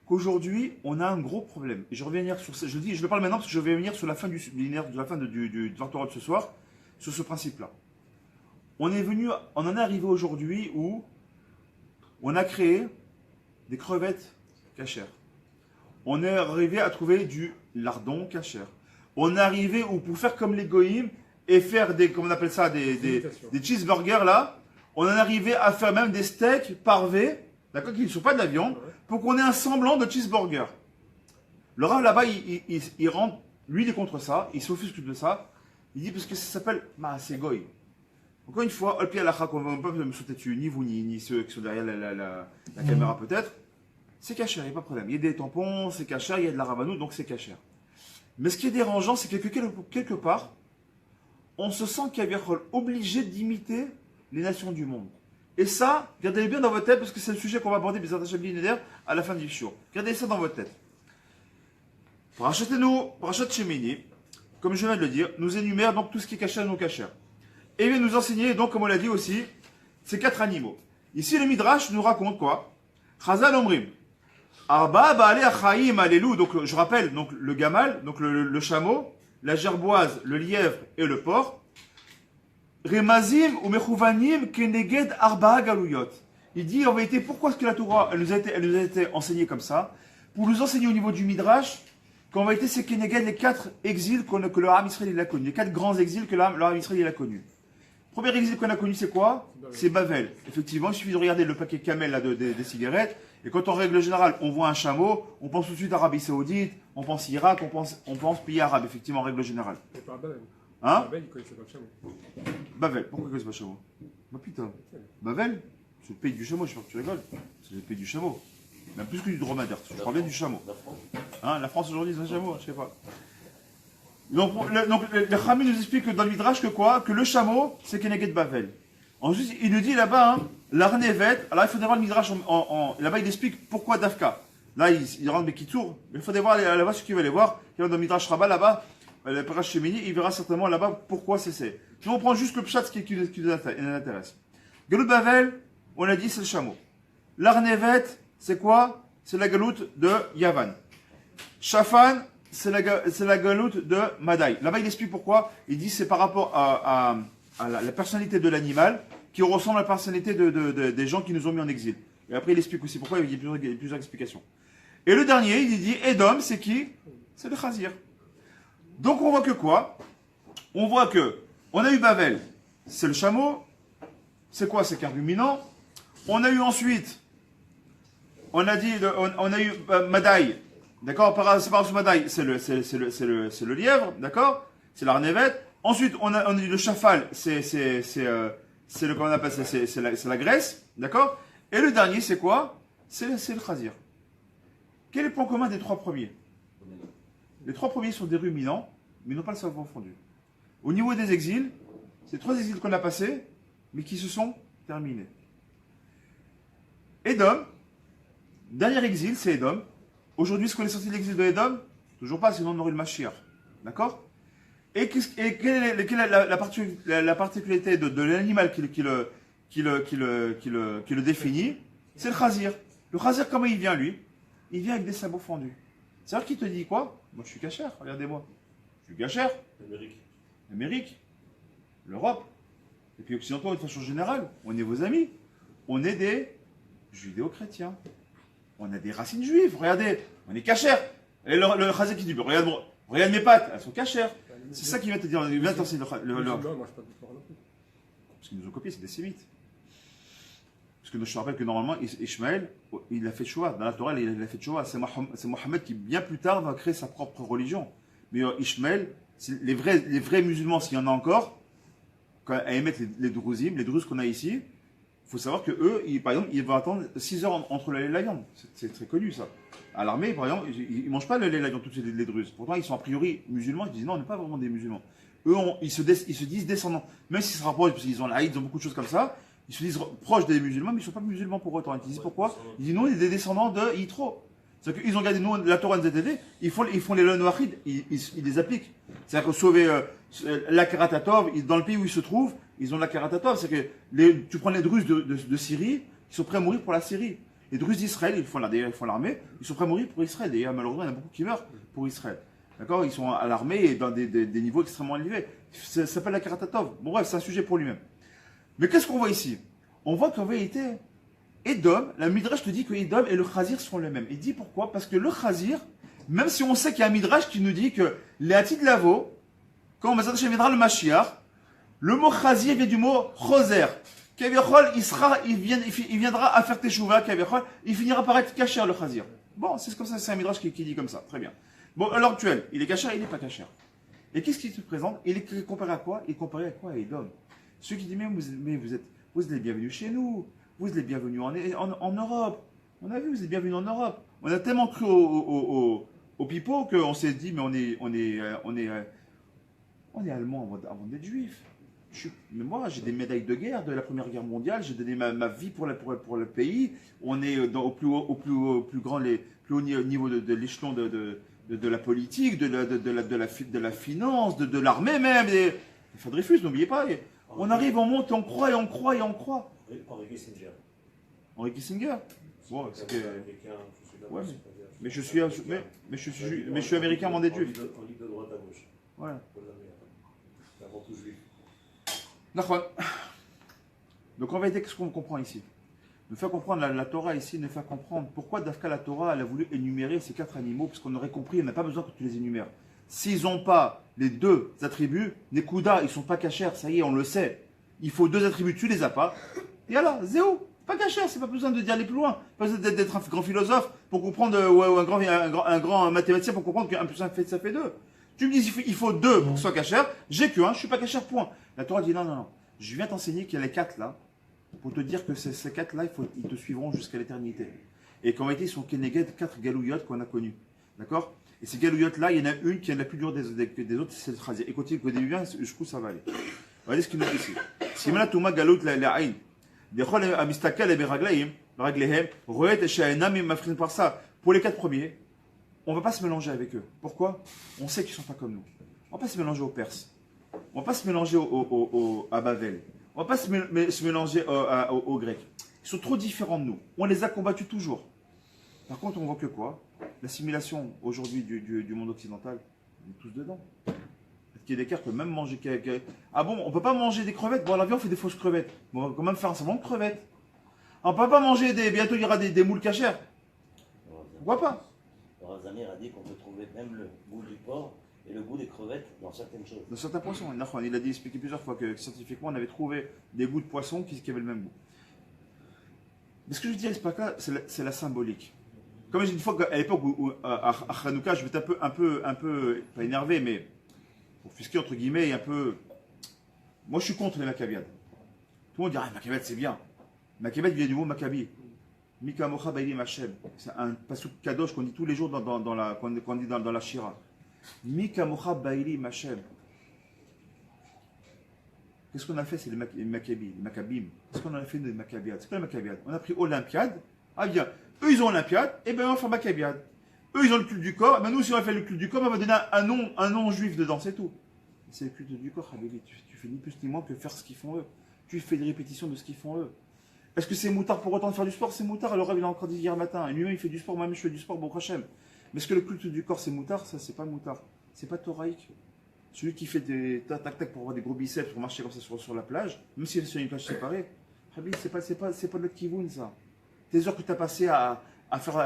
[SPEAKER 2] qu'aujourd'hui, on a un gros problème. Et je vais revenir sur ça, je le parle maintenant parce que je vais venir sur la fin du Torah de ce soir, sur ce principe-là. On en est arrivé aujourd'hui où on a créé des crevettes cachères. On est arrivé à trouver du lardon cachère. On est arrivé où pour faire comme les goïms, et faire comment on appelle ça, des cheeseburgers là, on en est arrivé à faire même des steaks parvés, d'accord, qui ne sont pas de la viande, pour qu'on ait un semblant de cheeseburger. Le Rav là-bas, il rentre, lui il est contre ça, il s'offusque de ça, il dit parce que ça s'appelle Maaseh Goy. Encore une fois, Olpi Alakha, qu'on ne va pas me sauter dessus, ni vous, ni ceux qui sont derrière la caméra peut-être, c'est cachère, il n'y a pas de problème. Il y a des tampons, c'est cachère, il y a de la rabanout, donc c'est cachère. Mais ce qui est dérangeant, c'est que quelque part, on se sent Kaviachol obligé d'imiter les nations du monde. Et ça, gardez-le bien dans votre tête, parce que c'est le sujet qu'on va aborder à la fin du show. Gardez ça dans votre tête. Parachat Shemini, comme je viens de le dire, nous énumère donc tout ce qui est caché à nos cachères. Et il vient nous enseigner, donc comme on l'a dit aussi, ces 4 animaux. Ici, le Midrash nous raconte quoi? Chazal Omrim. Arba Baale Achaim Alelu, donc je rappelle, donc le gamal, donc le chameau, la gerboise, le lièvre et le porc. Remazim ou mechuvanim keneged arba galuyot. Il dit en vérité pourquoi est-ce que la Torah elle nous a été enseignée comme ça, pour nous enseigner au niveau du Midrash qu'en vérité c'est keneged les 4 exils que le Ham Israël a connus, les 4 grands exils que le Ham Israël a connus. Le premier exil qu'on a connu c'est quoi? C'est Bavel. Effectivement, il suffit de regarder le paquet Camel là, des cigarettes. Et quand en règle générale, on voit un chameau, on pense tout de suite à Arabie Saoudite, on pense Irak, on pense pays arabe, effectivement, en règle générale.
[SPEAKER 3] Et pas Babel.
[SPEAKER 2] Hein?
[SPEAKER 3] Babel, il connaissait pas le chameau.
[SPEAKER 2] Bavel, pourquoi il connaît pas le chameau? Bah putain, Bavel, c'est le pays du chameau, je sais pas que tu rigoles. C'est le pays du chameau. Même plus que du dromadaire, je parle bien du chameau. Hein, la France aujourd'hui, c'est un chameau, je sais pas. Donc le Khami nous explique que dans le Midrash que quoi? Que le chameau, c'est Keneged Bavel. Ensuite, il nous dit là-bas, hein, l'arnevet, alors il faut voir le Midrash là-bas il explique pourquoi Dafka. Là, il rentre Bekitour, mais il faut voir là-bas ce qu'il va aller voir. Il va dans le Midrash Rabbah là-bas, le Parash Shemini, il verra certainement là-bas pourquoi c'est. Nous on prend juste le pshat qui nous intéresse. Galout Bavel, on l'a dit, c'est le chameau. L'arnevet, c'est quoi? C'est la galoute de Yavan. Shafan, c'est la galoute de Madaï. Là-bas, il explique pourquoi. Il dit c'est par rapport à la personnalité de l'animal qui ressemble à la personnalité des gens qui nous ont mis en exil. Et après, il explique aussi pourquoi. Il y a plusieurs explications. Et le dernier, il dit Edom, c'est qui? C'est le Khazir. Donc, on voit que quoi? On voit que on a eu Bavel, c'est le chameau. C'est quoi? C'est qu'un ruminant. On a eu ensuite, on a eu Madaï. D'accord, par Madaï, c'est le lièvre, d'accord, c'est l'arnevette. Ensuite, on a eu le chafal, c'est le comment on appelle ça, c'est la graisse, d'accord. Et le dernier, c'est quoi? C'est le khazir. Quel est le point commun des trois premiers? Les trois premiers sont des ruminants, mais n'ont pas le cerveau fondu. Au niveau des exils, c'est 3 exils qu'on a passés, mais qui se sont terminés. Edom, dernier exil, c'est Edom. Aujourd'hui, est-ce qu'on est sorti de l'exil de Edom? Toujours pas, sinon on aurait le Mashiach. D'accord? Et quelle est la particularité de l'animal qui le définit? C'est le Khazir. Le Khazir, comment il vient, lui? Il vient avec des sabots fendus. C'est-à-dire qu'il te dit quoi? Moi, je suis cachère, regardez-moi. Je suis cachère. L'Amérique. L'Europe. Et puis occidentaux, de façon générale, on est vos amis. On est des judéo-chrétiens. On a des racines juives, regardez, on est cachère. Et le Khazir qui dit, regarde mes pattes, elles sont cachères. C'est ça qu'il vient te dire, il vient t'enseigner parce qu'ils nous ont copié, c'est des sémites. Parce que je te rappelle que normalement, Ishmaël, il a fait Shoah, dans la Torah, il a fait Shoah. C'est Mohammed qui, bien plus tard, va créer sa propre religion. Mais Ishmaël, les vrais musulmans, s'il y en a encore, quand à émettre les Druzes qu'on a ici, il faut savoir qu'eux, par exemple, ils vont attendre 6 heures entre le lait et la viande. C'est très connu, ça. À l'armée, par exemple, ils ne mangent pas le lait et la viande, toutes les Druzes. Pourtant, ils sont a priori musulmans. Ils disent non, on n'est pas vraiment des musulmans. Eux, ils se disent descendants. Même s'ils se rapprochent, parce qu'ils ont l'Aïd, ils ont beaucoup de choses comme ça, ils se disent proches des musulmans, mais ils ne sont pas musulmans pour autant. Ils disent pourquoi? Ils disent non, on est des descendants de Yitro. C'est-à-dire qu'ils ont gardé nous, la Torah NZTD, ils font les lois noachides, ils les appliquent. C'est-à-dire que sauver la Karatatov, dans le pays où ils se trouvent, ils ont la Karatatov. C'est que tu prends les Druzes de Syrie, ils sont prêts à mourir pour la Syrie. Les Druzes d'Israël, ils font l'armée, ils sont prêts à mourir pour Israël. D'ailleurs, malheureusement, il y en a beaucoup qui meurent pour Israël. D'accord? Ils sont à l'armée et dans des niveaux extrêmement élevés. Ça s'appelle la Karatatov. Bon, bref, c'est un sujet pour lui-même. Mais qu'est-ce qu'on voit ici? On voit qu'en vérité, Edom, la Midrash te dit que Edom et le Khazir sont les mêmes. Il dit pourquoi? Parce que le Khazir, même si on sait qu'il y a un Midrash qui nous dit que les Hatid Lavo, quand on viendra le Mashiach, le mot Khazir vient du mot Choser. Kaviachol, il viendra à faire Teshuvah, Kaviachol, il finira par être Kacher le Khazir. Bon, c'est comme ça, c'est un Midrash qui dit comme ça. Très bien. Bon, à l'heure actuelle, il est Kacher, il n'est pas Kacher. Et qu'est-ce qu'il se présente? Il est comparé à quoi? Il est comparé à quoi? À Edom. Ceux qui disent, mais vous êtes les bienvenus chez nous. Vous êtes les bienvenus en Europe. On a vu, vous êtes bienvenus en Europe. On a tellement cru au pipeau qu'on s'est dit, mais on est allemand avant d'être juif. Mais moi, j'ai des médailles de guerre de la Première Guerre mondiale. J'ai donné ma vie pour le pays. On est au plus haut niveau de l'échelon de la politique, de la finance, de l'armée même. Et Dreyfus, n'oubliez pas. On arrive, on monte, on croit et on croit et on croit.
[SPEAKER 1] Henry Kissinger.
[SPEAKER 2] Henry Kissinger. Bon, c'est que. Ouais, mais je suis américain avant d'être juif.
[SPEAKER 1] On lit de droite à gauche.
[SPEAKER 2] Voilà.
[SPEAKER 1] C'est avant tout juif.
[SPEAKER 2] D'accord. Donc en vérité, qu'est-ce qu'on comprend ici? Nous faire comprendre la Torah ici, nous faire comprendre pourquoi Dafka la Torah elle a voulu énumérer ces 4 animaux, parce qu'on aurait compris, on n'a pas besoin que tu les énumères. S'ils n'ont pas les 2 attributs, Nekuda, ils ne sont pas cachers, ça y est, on le sait. Il faut 2 attributs, tu les as pas. Et voilà, zéro, pas cachère, c'est pas besoin d'aller plus loin. Pas besoin d'être un grand philosophe pour comprendre, ou un grand mathématicien pour comprendre qu'un plus 1 ça fait 2. Tu me dis, il faut 2 pour que ce soit cachère, j'ai que 1, je suis pas cachère, point. La Torah dit non. Je viens t'enseigner qu'il y a les 4 là, pour te dire que ces 4 là, ils te suivront jusqu'à l'éternité. Et qu'en réalité, ils sont Keneged 4 galouillottes qu'on a connues. D'accord? Et ces galouillottes là, il y en a une qui est la plus dure des autres, c'est le Khazir. Écoutez, au début, jusqu'où ça va aller. Regardez ce qu'il nous dit ici. Simana Touma Galout La'ain. Dechol Amistakal et Beraglaim, Raglehem, Roet et Shaenam, Mafrin par ça. Pour les 4 premiers, on ne va pas se mélanger avec eux. Pourquoi? On sait qu'ils ne sont pas comme nous. On ne va pas se mélanger aux Perses. On ne va pas se mélanger à Bavel. On ne va pas se mélanger aux Grecs. Ils sont trop différents de nous. On les a combattus toujours. Par contre, on voit que quoi? L'assimilation aujourd'hui du monde occidental, on est tous dedans. Qu'il y ait des cas que même manger. Ah bon, on peut pas manger des crevettes? Bon, à la viande, on fait des fausses crevettes. Bon, on va quand même faire un semblant de crevettes. On peut pas manger des. Bientôt, il y aura des moules cachères. Pourquoi pas?
[SPEAKER 1] Razamir a dit qu'on peut trouver même le goût du porc et le goût des crevettes dans certaines choses.
[SPEAKER 2] Dans certains poissons. Il a dit, expliqué plusieurs fois que scientifiquement, on avait trouvé des goûts de poissons qui avaient le même goût. Mais ce que je veux dire, c'est pas que c'est la symbolique. Comme j'ai dit une fois qu'à l'époque à Hanouka, je vais être un peu, pas énervé, mais offusqué entre guillemets, et un peu. Moi, je suis contre les Maccabiades. Tout le monde dit, ah, Maccabiades, c'est bien. Maccabiades vient du mot Maccabi. Mika Mocha Baïlim Hashem. C'est un pasouk kadosh qu'on dit tous les jours qu'on dit dans la Shira. Mika Mocha Baïlim Hashem. Qu'est-ce qu'on a fait? C'est les Maccabim. Qu'est-ce qu'on a fait des Maccabiades? C'est quoi les Maccabiades? On a pris Olympiade. Ah bien, eux ils ont Olympiade, et bien on va faire Maccabiade. Eux ils ont le culte du corps, ben nous si on a fait le culte du corps, on va donner un nom juif dedans, c'est tout. C'est le culte du corps, Habibi. Tu fais ni plus ni moins que faire ce qu'ils font eux. Tu fais des répétitions de ce qu'ils font eux. Est-ce que c'est moutard pour autant de faire du sport? C'est moutard, alors il a encore dit hier matin. Et lui-même il fait du sport, moi-même je fais du sport, bon Hachem. Mais est-ce que le culte du corps c'est moutard? Ça c'est pas moutard. C'est pas thoraïque. Celui qui fait des tac-tac pour avoir des gros biceps, pour marcher comme ça sur la plage, même si c'est sur une plage séparée, Habibi, c'est pas notre kivoun ça. Tes heures que tu as passées à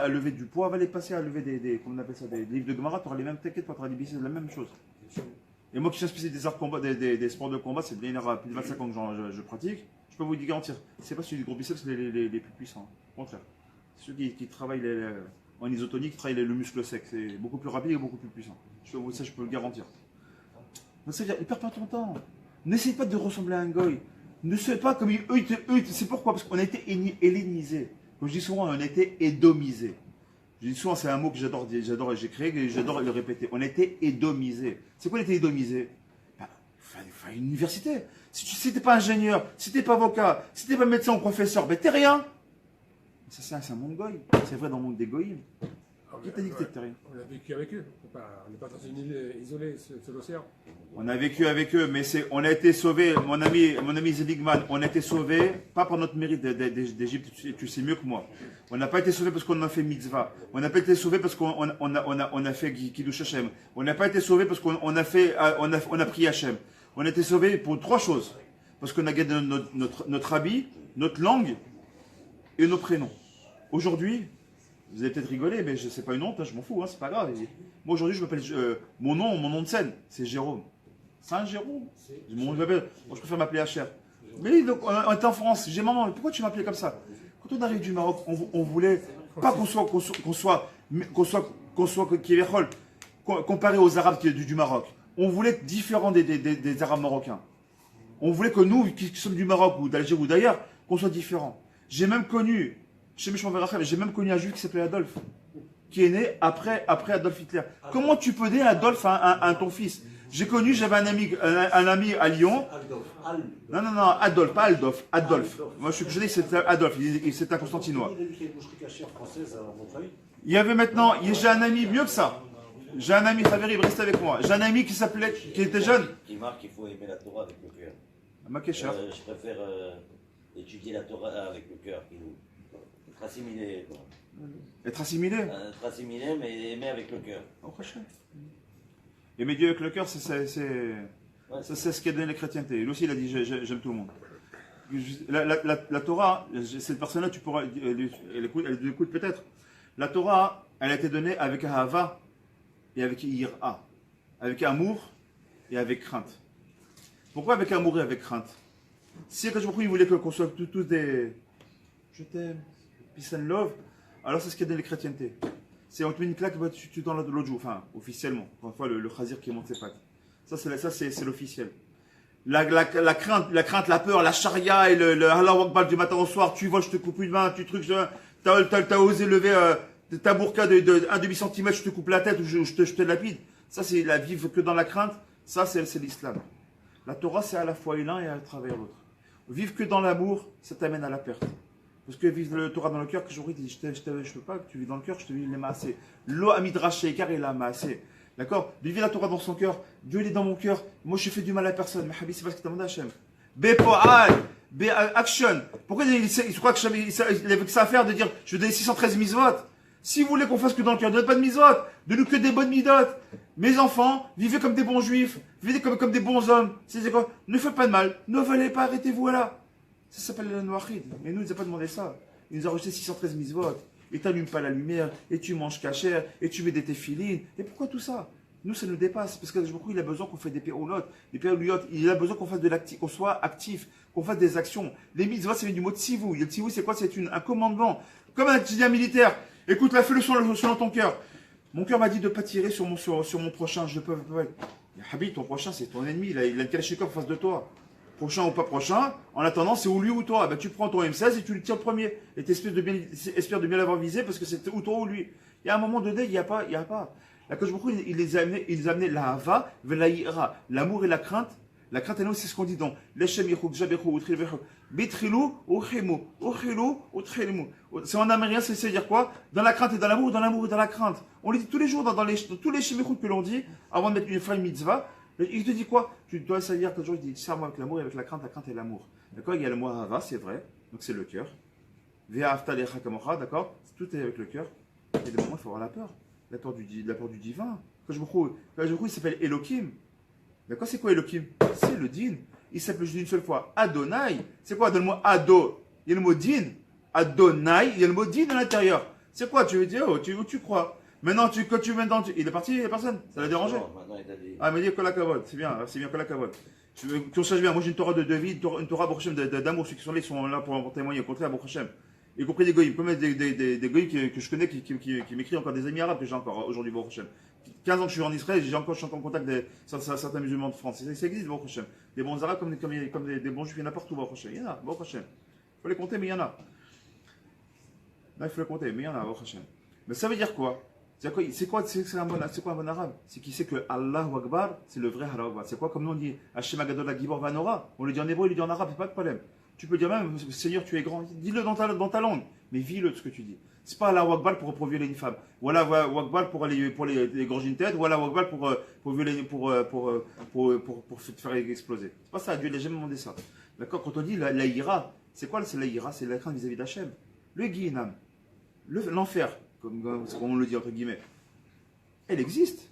[SPEAKER 2] lever du poids, va les passer à lever comment on appelle ça, des livres de Gemara, tu auras les mêmes, t'inquiète pas, tu auras des biceps, la même chose. Et moi qui suis spécialiste des arts de combat, des sports de combat, c'est bien plus de 25 ans que je pratique, je peux vous garantir, c'est pas celui des gros biceps les plus puissants, au contraire. Ceux qui travaillent en isotonique, qui travaillent le muscle sec, c'est beaucoup plus rapide et beaucoup plus puissant. Je peux le garantir. Donc ça veut dire, ne perds pas ton temps. N'essaye pas de ressembler à un goy. Ne sais pas comme eux, c'est pourquoi? Parce qu'on a été hellénisés. Comme je dis souvent, on a été édomisés. Je dis souvent, c'est un mot que j'adore et j'ai créé, et j'adore le répéter. On a été édomisés. C'est quoi on a été édomisés? Il faut une université. Si t'es pas ingénieur, si t'es pas avocat, si t'es pas médecin ou professeur, ben t'es rien. Ça, c'est un monde goy. C'est vrai dans le monde des goyim. Qui t'a dit que t'étais rien?
[SPEAKER 3] On a vécu avec eux. On n'est pas dans une île isolée sur l'océan.
[SPEAKER 2] On a vécu avec eux, mais on a été sauvés, mon ami Zeligman, on a été sauvés, pas par notre mérite d'Égypte, tu sais mieux que moi. On n'a pas été sauvés parce qu'on a fait mitzvah. On n'a pas été sauvés parce qu'on a fait Kiddush Hashem. On n'a pas été sauvés parce qu'on a prié Hashem. On a été sauvés pour trois choses. Parce qu'on a gardé notre habit, notre langue et nos prénoms. Aujourd'hui, vous allez peut-être rigoler, mais c'est pas une honte, hein, je m'en fous, hein, c'est pas grave. Moi aujourd'hui, je m'appelle mon nom de scène, c'est Jérôme. Saint-Jérôme. Je préfère m'appeler HR. Mais donc, on était en France, j'ai maman, pourquoi tu m'appelais comme ça? Quand on arrive du Maroc, on voulait pas qu'on soit comparé aux Arabes du Maroc. On voulait être différent des Arabes marocains. On voulait que nous, qui sommes du Maroc ou d'Algérie ou d'ailleurs, qu'on soit différents. J'ai même connu un juif qui s'appelait Adolphe, qui est né après Adolf Hitler. Comment tu peux donner Adolphe à ton fils? J'avais un ami à Lyon. Non, Adolphe, pas Adolphe. Adolphe. Moi, je dis que c'était Adolphe, c'est un Constantinois. Il y avait maintenant, j'ai un ami mieux que ça. J'ai un ami, Khaveri, reste avec moi. J'ai un ami qui était jeune.
[SPEAKER 1] Qui marque qu'il faut aimer la Torah avec le cœur.
[SPEAKER 2] Je
[SPEAKER 1] préfère étudier la Torah avec le cœur. Être assimilé.
[SPEAKER 2] Être assimilé?
[SPEAKER 1] Être assimilé, mais aimer avec le cœur.
[SPEAKER 2] Aimer Dieu avec le cœur, c'est ce qui a donné la chrétienté. Lui aussi, il a dit j'aime tout le monde. La Torah, cette personne-là, tu pourras, elle écoute peut-être. La Torah, elle a été donnée avec Ahava et avec Ira. Avec amour et avec crainte. Pourquoi avec amour et avec crainte? Si quand il voulait qu'on soit tous des je t'aime, peace and love, alors c'est ce qui a donné la chrétienté. C'est on te met une claque, bah, tu dans l'autre jour, enfin officiellement. Encore une fois, le chazir qui monte ses pattes. Ça c'est l'officiel. La crainte, la peur, la charia et le Allahu Akbar du matin au soir, tu vois, je te coupe une main, tu trucs, t'as osé lever ta burqa de 1 demi-centimètre, je te coupe la tête ou je te lapide. Ça c'est la vivre que dans la crainte, ça c'est l'islam. La Torah c'est à la fois l'un et à travers l'autre. Vivre que dans l'amour, ça t'amène à la perte. Parce que vivre le Torah dans le cœur, que j'aurais dit, je veux pas que tu vis dans le cœur, je te vis les maasé. Lo amidraché, car il a maasé. D'accord? Vivre la Torah dans son cœur, Dieu il est dans mon cœur, moi je fais du mal à personne, mais Habib c'est parce que t'as demandé à Hachem. Bepoal, action. Pourquoi il croit que il avait que ça à faire de dire, je vais donner 613 mitzvot? Si vous voulez qu'on fasse que dans le cœur, ne donnez pas de mitzvot, donnez-nous que des bonnes midot. Mes enfants, vivez comme des bons juifs, vivez comme des bons hommes. C'est quoi? Ne faites pas de mal, ne volez pas, arrêtez-vous là. Ça s'appelle le Noachid. Mais nous, il nous a pas demandé ça. Il nous a rejeté 613 mitzvot. Et t'allumes pas la lumière, et tu manges cachère, et tu mets des téphilines. Et pourquoi tout ça? Nous, ça nous dépasse, parce que beaucoup, il a besoin qu'on fasse des péroulotes, des péroulotes. Il a besoin qu'on fasse de l'actif, qu'on soit actif, qu'on fasse des actions. Les mitzvot, ça vient du mot tzivou. Le tzivou, c'est quoi? C'est un commandement. Comme un étudiant militaire. Écoute, là, fais-le selon ton cœur. Mon cœur m'a dit de ne pas tirer sur mon prochain. Je peux. Habib, ton prochain, c'est ton ennemi. Il a une kalachnikov en face de toi. Prochain ou pas prochain, en attendant, c'est ou lui ou toi. Ben, tu prends ton M16 et tu le tires le premier. Et tu espères de bien l'avoir visé parce que c'est ou toi ou lui. Il y a un moment donné, il n'y a pas. La Kosh Baruch Hu, il les a amenés la hava, velaïra, l'amour et la crainte. La crainte, c'est ce qu'on dit dans Leshem Yechuk, Jabechu, Utril Vechu, Bitrilou, Uchimu, Uchilou, Utrilmu. C'est en amérien, c'est dire quoi? Dans la crainte et dans l'amour, dans l'amour et dans la crainte. On le dit tous les jours dans tous les Shemichut que l'on dit, avant de mettre une femme mitzvah. Il te dit quoi? Tu dois savoir que toujours il dit serre-moi avec l'amour et avec la crainte et l'amour. D'accord? Il y a le mot hava, c'est vrai, donc c'est le cœur. Ve'afta lecha kamocha, d'accord? Tout est avec le cœur. Et des moments, il faut avoir la peur du divin. Quand je me il s'appelle Elohim. D'accord? C'est quoi Elohim? C'est le din. Il s'appelle juste une seule fois Adonai. C'est quoi dans le mot Ado? Il y a le mot din. Adonai, il y a le mot din à l'intérieur. C'est quoi? Tu veux dire, où tu crois? Maintenant, quand tu viens dans. Il est parti, il n'y a personne. Ça l'a dérangé.
[SPEAKER 1] Non, maintenant, il a dit.
[SPEAKER 2] Ah, mais il dit Kolakavod. C'est bien Kolakavod. Qu'on sache bien, moi j'ai une Torah de vie, une Torah d'amour. Ceux qui sont là, ils sont là pour témoigner. Au contraire, Baruch Hashem. Y compris des goïms, comme des goïms que je connais, qui m'écrivent encore, des amis arabes que j'ai encore aujourd'hui, Baruch Hashem. 15 ans que je suis en Israël, je suis encore en contact avec certains musulmans de France. Ça existe, Baruch Hashem. Des bons arabes comme des bons juifs, il y en a partout, Baruch Hashem. Il y en a, Baruch Hashem. Il faut les compter, mais il y en a. Là, il faut les compter, mais il y en a, Baruch Hashem. Mais ça veut dire quoi? C'est quoi un bon arabe? C'est qui sait que Allahu Akbar, c'est le vrai Allahu Akbar. C'est quoi comme nous on dit Hashem Agadol Agibor Vanora? On le dit en hébreu, il le dit en arabe, c'est pas de problème. Tu peux dire même, Seigneur, tu es grand. Dis-le dans ta langue, mais vis-le de ce que tu dis. C'est pas Allahu Akbar pour violer une femme. Voilà Allahu Akbar pour les gorger une tête. Voilà Allahu Akbar pour violer, pour te faire exploser. C'est pas ça. Dieu n'a jamais demandé ça. D'accord? Quand on dit la ira, c'est quoi? C'est la ira, c'est la crainte vis-à-vis d'Hachem. Le guinam, l'enfer, comme on le dit entre guillemets, elle existe.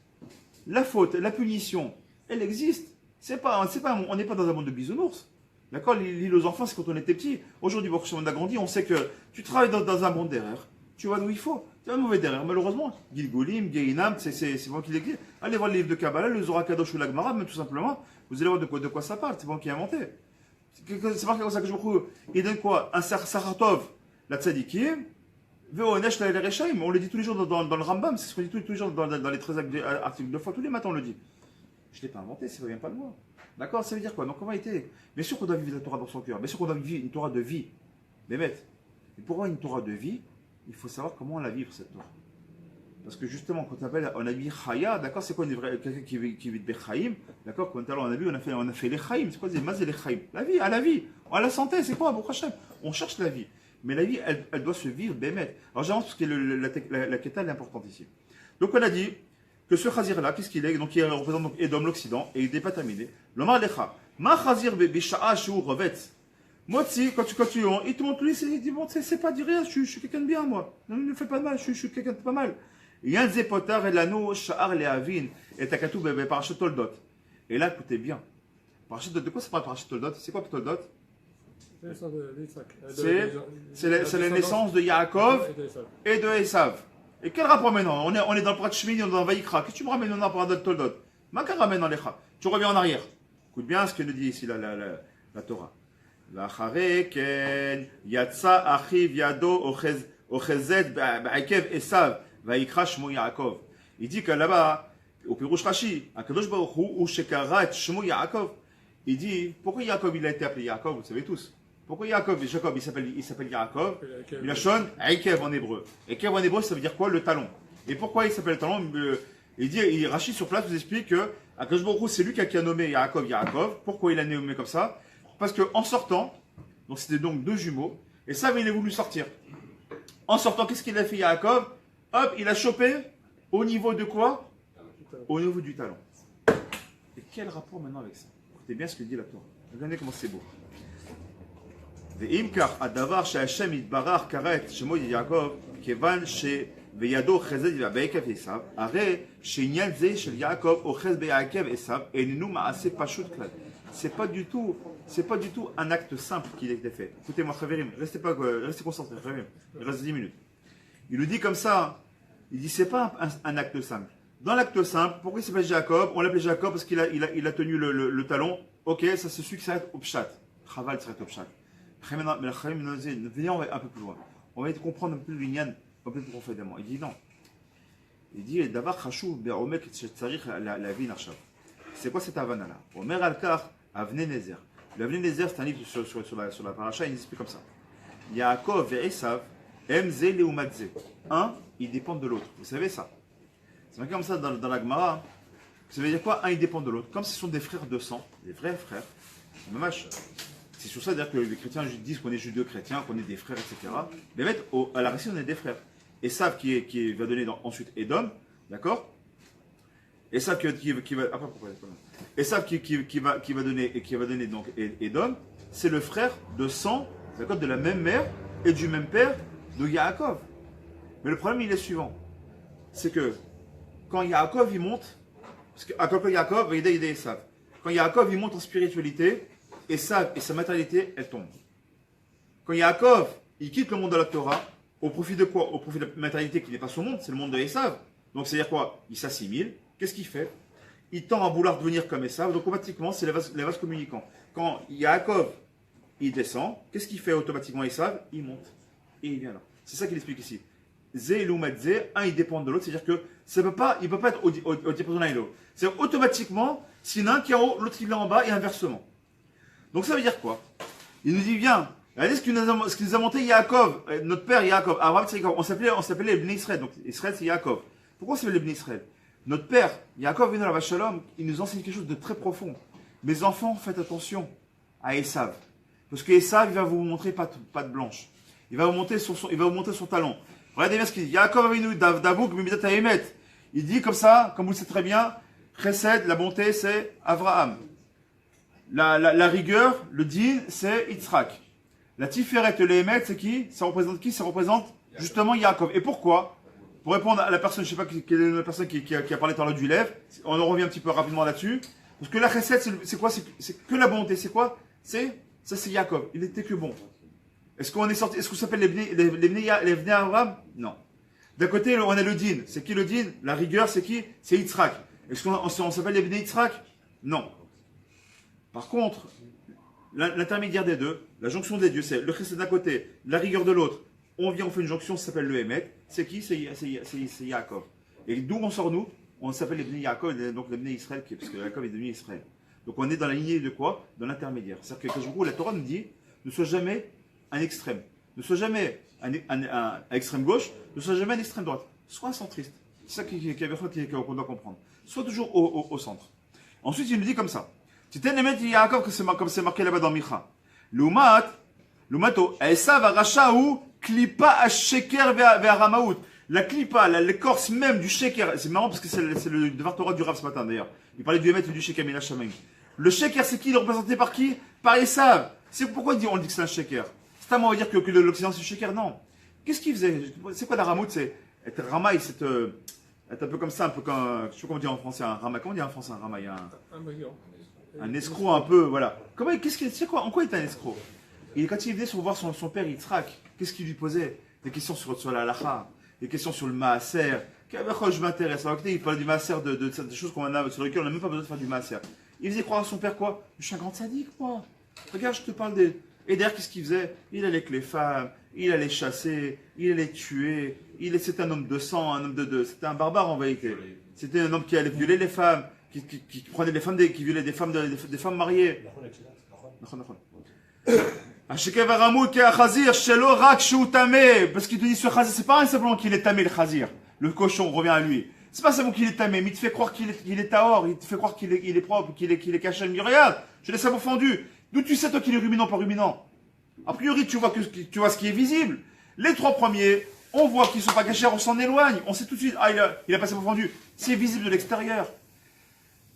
[SPEAKER 2] La faute, la punition, elle existe. On n'est pas dans un monde de bisounours. D'accord? L'île aux enfants, c'est quand on était petit. Aujourd'hui, on a grandi, on sait que tu travailles dans un bon derrière. Tu vas où il faut. Tu as un mauvais derrière. Malheureusement, Gilgolim, Geinam, c'est moi qui l'écris. Allez voir le livre de Kabbalah, le Zohar Kadosh ou l'Agmara, mais tout simplement, vous allez voir de quoi ça parle. C'est moi qui ai inventé. C'est marqué comme ça que je me trouve. Il donne quoi? Un Saratov, la Tzadikim, Veonesh, la Rechaim. On le dit tous les jours dans le Rambam. C'est ce qu'on dit tous les jours dans les 13 articles de foi. Tous les matins, on le dit. Je ne l'ai pas inventé, ça ne vient pas de moi. D'accord? Ça veut dire quoi? Donc, comment était? Bien sûr qu'on doit vivre la Torah dans son cœur. Bien sûr qu'on doit vivre une Torah de vie. Mais bête. Et pour avoir une Torah de vie, il faut savoir comment la vivre, cette Torah. Parce que justement, quand on a vu Chaya, d'accord? C'est quoi quelqu'un qui vit de Bechaim? D'accord? Quand on a vu, on a fait les Chaim. C'est quoi? C'est les Chaim. La vie, à la vie. À la santé, c'est quoi? On cherche la vie. Mais la vie, elle doit se vivre, bémet. Alors, j'avance parce que la Keta est importante ici. Donc, on a dit que ce Khazir-là, qu'est-ce qu'il est? Donc, il représente donc Edom, l'Occident, et il n'est pas terminé. L'Omar Lecha. Ma Khazir Bisha'a Shu Revetz. Moi, quand il te montre lui, il dit, bon, c'est pas dire rien, je suis quelqu'un de bien, moi. Ne fais pas de mal, je suis quelqu'un de pas mal. Yan Zepotar et l'anneau, Sha'ar Le'avin, et Takatou Bebe Parachat Toldot. Et là, écoutez bien. Parachat de quoi ça parle Parachat Toldot? C'est quoi Toldot? C'est la naissance de Yaakov et de Esav. Et quel rapport maintenant? On est dans le Prat Shmini, on est dans Vaïkra. Qu'est-ce que tu me ramènes maintenant pour Adot Toldot? Maka ramène dans l'Echa. Tu reviens en arrière. Écoute bien ce que nous dit ici la Torah. L'achare ken yatsa achiv yado ochezet ba'akev Esav vaïkra shmo Yaakov. Il dit que là-bas, au Pirouche Rashi, Akadosh Baruch Hu ou shekarat shmo Yaakov. Il dit, pourquoi Yaakov il a été appelé Yaakov? Vous savez tous. Pourquoi Jacob il s'appelle Yaakov? Il a Shon, Aikev en hébreu. Aikev en hébreu, ça veut dire quoi? Le talon. Et pourquoi il s'appelle le talon? Il dit, Rachid sur place vous explique que Akadosh Baruch Hu, c'est lui qui a nommé Yaakov. Pourquoi il a nommé comme ça? Parce qu'en sortant, donc c'était donc deux jumeaux, et ça, il a voulu sortir. En sortant, qu'est-ce qu'il a fait Yaakov? Hop, il a chopé au niveau de quoi? Au niveau du talon. Et quel rapport maintenant avec ça? Écoutez bien ce que dit la Torah. Regardez comment c'est beau. ואם כך, הדבר שהשם יתברך כרת שמו יעקב, כיוון וידו חזד בעקב עשיו, הרי שעניין זה של יעקב אוחז בעקב עשיו, איננו מעשה פשוט כלל. C'est pas du tout un acte simple qui a été fait. Écoutez-moi, Khaverim, restez concentrés, Khaverim. Il reste 10 minutes. Il nous dit comme ça, il dit c'est pas un acte simple. Dans l'acte simple, pourquoi il s'appelle Jacob? On l'appelait Jacob parce qu'il a tenu le talon. Ok, ça se suit que ça va être au pshat. Chaval, ça va être au pshat. Mais Khaverim, venez, on va un peu plus loin. On va comprendre un peu l'union, un peu plus profondément. Il dit non. Il dit d'abord khashou be'omek shetzarich la vie nachav. C'est quoi cette havana là? Omer al-kar Avnei Nezer. Le Avnei Nezer, c'est un livre sur la paracha, il explique comme ça. Yaakov et Esav, Mze Leumatze. Un, ils dépendent de l'autre. Vous savez ça? C'est marqué comme ça dans la Gemara. Ça veut dire quoi? Un, ils dépendent de l'autre. Comme ce sont des frères de sang, des vrais frères, c'est sur ça d'ailleurs que les chrétiens disent qu'on est judéo-chrétiens, qu'on est des frères, etc. Mais en fait, à la racine, on est des frères. Esav qui va donner ensuite Edom, d'accord? Esav qui va. Après, pourquoi? Esav qui va donner donc Edom, c'est le frère de sang, d'accord, de la même mère et du même père de Yaakov. Mais le problème il est suivant, c'est que quand Yaakov il monte, parce que Yaakov va aider Esav. Quand Yaakov il monte en spiritualité, Esav et sa matérialité elle tombe. Quand Yaakov il quitte le monde de la Torah, au profit de quoi? Au profit de la matérialité qui n'est pas son monde, c'est le monde de Esav. Donc c'est à dire quoi? Il s'assimile. Qu'est-ce qu'il fait? Il tend à vouloir devenir comme Esav, donc automatiquement c'est les vases communicants. Quand Yaakov il descend, qu'est-ce qu'il fait automatiquement Esav? Il monte et il vient là. C'est ça qu'il explique ici. Zé Loumat Zé, un il dépend de l'autre, c'est-à-dire que il ne peut pas être au diapason l'un et l'autre. C'est automatiquement, s'il y en a un qui est en haut, l'autre il est en bas et inversement. Donc ça veut dire quoi? Il nous dit viens, regardez ce qu'il nous a monté Yaakov, notre père Yaakov, Abraham c'est Yaakov, on s'appelait les Bnei Israël, donc Israël c'est Yaakov. Pourquoi on s'appelle les Bnei Israël? Notre père, Yaakov venu à la Shalom, il nous enseigne quelque chose de très profond. Mes enfants, faites attention à Esav. Parce que Esav, il va vous montrer patte blanche. Il va vous montrer son talon. Regardez bien ce qu'il dit. Yaakov venu d'Avouk, Midat Haemet. Il dit comme ça, comme vous le savez très bien, Chesed, la bonté, c'est Avraham. La rigueur, le din, c'est Yitzhak. La Tiferet, le Emet, c'est qui? Ça représente qui? Ça représente justement Yaakov. Et pourquoi? Pour répondre à la personne, je ne sais pas quelle est la personne qui a parlé tout à l'heure du lèvre, on en revient un petit peu rapidement là-dessus. Parce que la recette, c'est quoi? C'est que la bonté. C'est quoi? Ça c'est Yaakov. Il n'était que bon. Est-ce qu'on s'appelle les Bnei Abraham? Non. D'un côté, on a le din. C'est qui le din? La rigueur, c'est qui? C'est Yitzhak. Est-ce qu'on s'appelle les Bnei Yitzhak? Non. Par contre, l'intermédiaire des deux, la jonction des dieux, c'est le chesed d'un côté, la rigueur de l'autre. On fait une jonction, ça s'appelle le Emet. C'est qui? C'est Yaakov. Et d'où on sort nous? On s'appelle les Bnei Yaakov, donc les Bnei Israël, parce que Yaakov est devenu Israël. Donc on est dans la lignée de quoi? Dans l'intermédiaire. C'est-à-dire que la Torah nous dit, ne sois jamais un extrême. Ne sois jamais un extrême gauche, ne sois jamais un extrême droite. Sois un centriste. C'est ça qu'on doit comprendre. Sois toujours au centre. Ensuite, il nous dit comme ça. Tu t'es aimé Yaakov, comme c'est marqué là-bas dans Micha. L'umato, Esav arashaou klipa asheker ve'aramaout. La klipa, l'écorce même du sheker. C'est marrant parce que c'est le devoir Torah du Rav ce matin d'ailleurs. Il parlait du Emet et du sheker Mina Shamaim. Le sheker, c'est qui? Il est représenté par qui? Par Esav. C'est pourquoi on dit que c'est un sheker? C'est à moi de dire que l'Occident c'est sheker? Non. Qu'est-ce qu'il faisait? C'est quoi la ramout? C'est être ramaï, c'est être un peu comme ça, un peu comme. Je sais pas comment dire en français un ramaï. Comment dire en français un ramaï? Un escroc un peu, voilà. En quoi il était un escroc? Quand il venait voir son père Yitzhak, qu'est-ce qu'il lui posait? Des questions sur la halakha, des questions sur le maaser. Je m'intéresse. Il parlait du maaser, de choses sur lesquelles on n'a même pas besoin de faire du maaser. Il faisait croire à son père quoi? Je suis un grand sadique, moi. Regarde, je te parle des. Et derrière, qu'est-ce qu'il faisait? Il allait avec les femmes, il allait chasser, il allait tuer. C'était un homme de sang, c'était un barbare en vérité. C'était un homme qui allait violer les femmes, qui prenait les femmes, qui violait des femmes mariées. Parce qu'il te dit ce chazir, c'est pas simplement qu'il est tamé le chazir, le cochon, revient à lui. C'est pas simplement qu'il est tamé, mais il te fait croire qu'il est tahor, il te fait croire qu'il est propre, qu'il est caché. Il me dit regarde, je l'ai savoir fendu. D'où tu sais toi qu'il est ruminant, pas ruminant? A priori, tu vois ce qui est visible. Les trois premiers, on voit qu'ils sont pas cachés, on s'en éloigne, on sait tout de suite, il a pas savoir fendu. C'est visible de l'extérieur.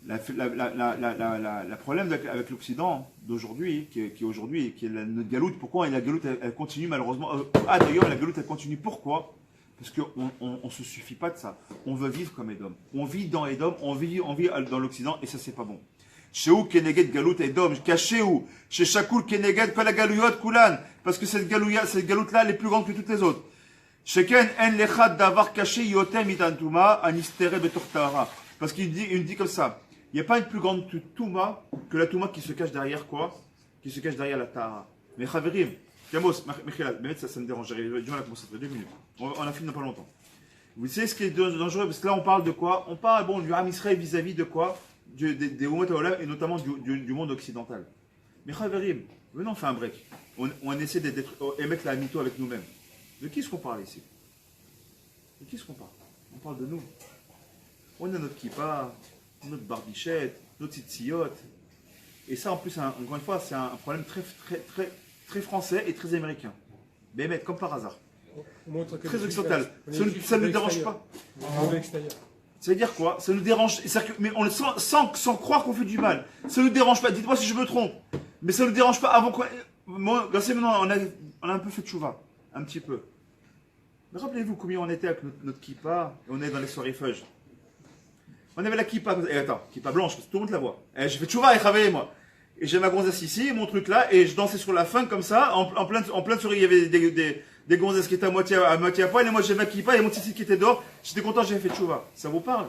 [SPEAKER 2] Le problème avec l'Occident d'aujourd'hui, qui est notre galoute, pourquoi la galoute elle continue malheureusement. D'ailleurs, la galoute elle continue, pourquoi? Parce qu'on ne se suffit pas de ça. On veut vivre comme Edom. On vit dans Edom, on vit dans l'Occident, et ça, c'est pas bon. Chez où Keneged Galout Edom, caché où chez Shakoul Keneged Kol Galouyot Kulan, parce que cette galoute-là, elle est plus grande que toutes les autres. Sheken En Lechad Davar caché Yotem Itantuma Anistere Betortara. Parce qu'il dit comme ça. Il n'y a pas une plus grande Touma que la Touma qui se cache derrière quoi? Qui se cache derrière la Tahara. Mais Chaverim, Kamos, Mechilal, mais ça me dérange, j'arrive du mal à concentrer 2 minutes. On a fini dans pas longtemps. Vous savez ce qui est dangereux? Parce que là on parle de quoi? On parle du Ham Israël vis-à-vis de quoi? Des Umot HaOlam et notamment du monde occidental. Mais Chaverim, venons on fait un break. On essaie d'émettre la mytho avec nous-mêmes. De qui est-ce qu'on parle ici? De qui est-ce qu'on parle? On parle de nous. On a notre kippa, notre barbichette, notre tzitziyot. Et ça, en plus, encore une fois, c'est un problème très français et très américain. Bémet, comme par hasard. Très occidental. Ça ne nous dérange pas. Ça veut dire quoi? Ça nous dérange. Mais on le sent sans croire qu'on fait du mal. Ça ne nous dérange pas. Dites-moi si je me trompe. Mais ça ne nous dérange pas avant quoi. Moi, maintenant, on a un peu fait de chouva. Un petit peu. Mais rappelez-vous combien on était avec notre kippa. Et on est dans les soirées feuilles. On avait la kippa. Et attends, kippa blanche, parce que tout le monde la voit. Et j'ai fait chouva et travaillé, moi. Et j'ai ma gonzesse ici, mon truc là, et je dansais sur la fin comme ça, en plein soirée. Il y avait des gonzesses qui étaient à moitié à poil, et moi j'avais ma kippa, et mon titi qui était dehors. J'étais content, j'avais fait chouva. Ça vous parle?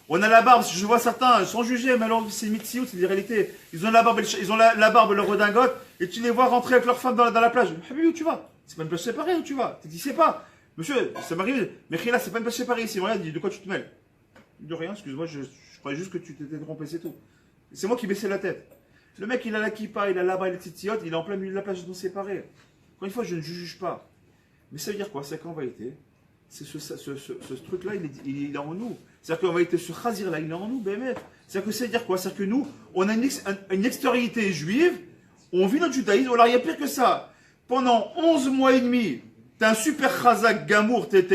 [SPEAKER 2] On a la barbe, je vois certains, sans juger, mais alors c'est mitziou, c'est des réalités. Ils ont la barbe, leur redingote, et tu les vois rentrer avec leur femme dans la plage. Mais où tu vas? C'est pas une plage séparée où tu vas? Tu dis, c'est pas. Monsieur, ça m'arrive, mais là, c'est pas une plage séparée ici. Regarde, de quoi tu te mêles? De rien, excuse-moi, je croyais juste que tu t'étais trompé, c'est tout. C'est moi qui baissais la tête. Le mec, il a la kippa, il a là-bas, il a tzitziyot, il est en plein milieu de la plage, ils sont séparés. Encore une fois, je ne juge pas. Mais ça veut dire quoi? C'est qu'en vérité, ce truc-là, il est en nous. C'est-à-dire qu'en vérité, ce chazir-là, il est en nous, bémet. C'est-à-dire que ça veut dire quoi? C'est-à-dire que nous, on a une extériorité juive, on vit notre judaïsme. Alors, il y a pire que ça. Pendant 11 mois et demi, t'es un super chazak gamour, t'es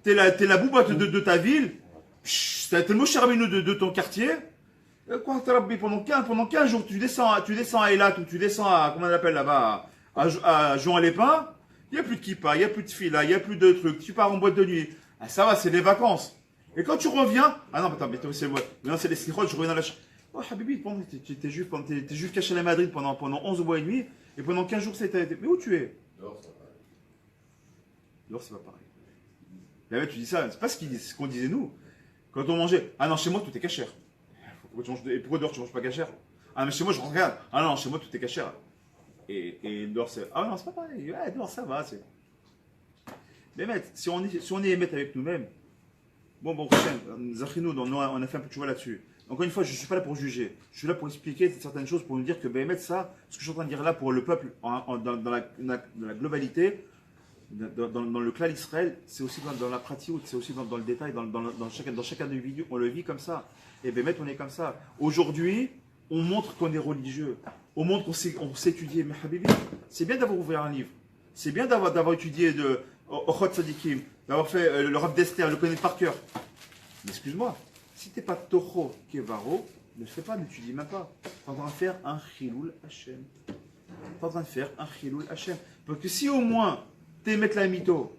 [SPEAKER 2] la boubotte de ta ville, t'es le Moshe Rabbeinu de ton quartier. Pendant 15 jours, tu descends à Eilat ou tu descends à, comment on l'appelle là-bas, à Juan-les-Pins, il n'y a plus de kippa, il n'y a plus de fila, il n'y a plus de trucs, tu pars en boîte de nuit. Ah, ça va, c'est les vacances. Et quand tu reviens, ah non, attends, mais c'est moi, maintenant c'est les slichot, je reviens dans la oh, Habibi, t'es juif caché à Madrid pendant 11 mois et demi, et pendant 15 jours, c'était. Mais où tu es? Dehors, c'est pas pareil. Là, tu dis ça, c'est pas ce qu'on disait nous. Quand on mangeait, ah non, chez moi, tout est cachère. Et pourquoi dehors tu manges pas cachère? Ah mais chez moi je regarde. Ah non, chez moi tout est cachère. Et dehors c'est. Ah non, c'est pas pareil. Ouais, dehors ça va. Mais mec, si on est émettre avec nous-mêmes, bon, Zachinou, on a fait un peu de choix là-dessus. Encore une fois, je ne suis pas là pour juger. Je suis là pour expliquer certaines choses, pour nous dire que Béhémet, ça, ce que je suis en train de dire là pour le peuple, dans la globalité, dans le clan Israël, c'est aussi dans la pratique, c'est aussi dans le détail, dans chaque individu, on le vit comme ça. Et Bémet, on est comme ça. Aujourd'hui, on montre qu'on est religieux. On montre qu'on sait étudier. Mais Habibi, c'est bien d'avoir ouvert un livre. C'est bien d'avoir étudié Ochot Sadikim, d'avoir fait le Rav d'Esther, le connaître par cœur. Mais excuse-moi, si tu n'es pas Toho Kevaro, ne fais pas, n'étudie même pas. Tu es en train de faire un Chiloul Hashem. Tu es en train de faire un Chiloul Hashem. Parce que si au moins tu es mettre la mytho,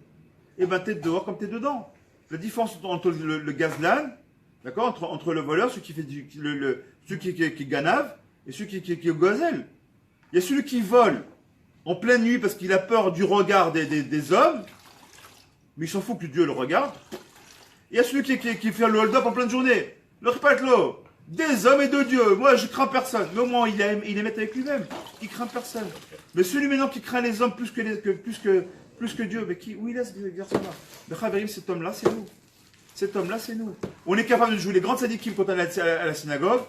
[SPEAKER 2] et ben tu es dehors comme tu es dedans. La différence entre le gazlan, d'accord, entre le voleur, celui qui fait celui qui ganave, et celui qui est gazelle. Il y a celui qui vole en pleine nuit parce qu'il a peur du regard des hommes, mais il s'en fout que Dieu le regarde. Il y a celui qui fait le hold-up en pleine journée. Le l'eau, des hommes et de Dieu. Moi, je crains personne. Mais au moins, il est met avec lui-même. Il craint personne. Mais celui maintenant qui craint les hommes plus que Dieu, mais où il est ce garçon-là? Le Chaverim, cet homme-là, c'est nous. Cet homme-là, c'est nous. On est capable de jouer les grandes sadikim quand on est à la synagogue.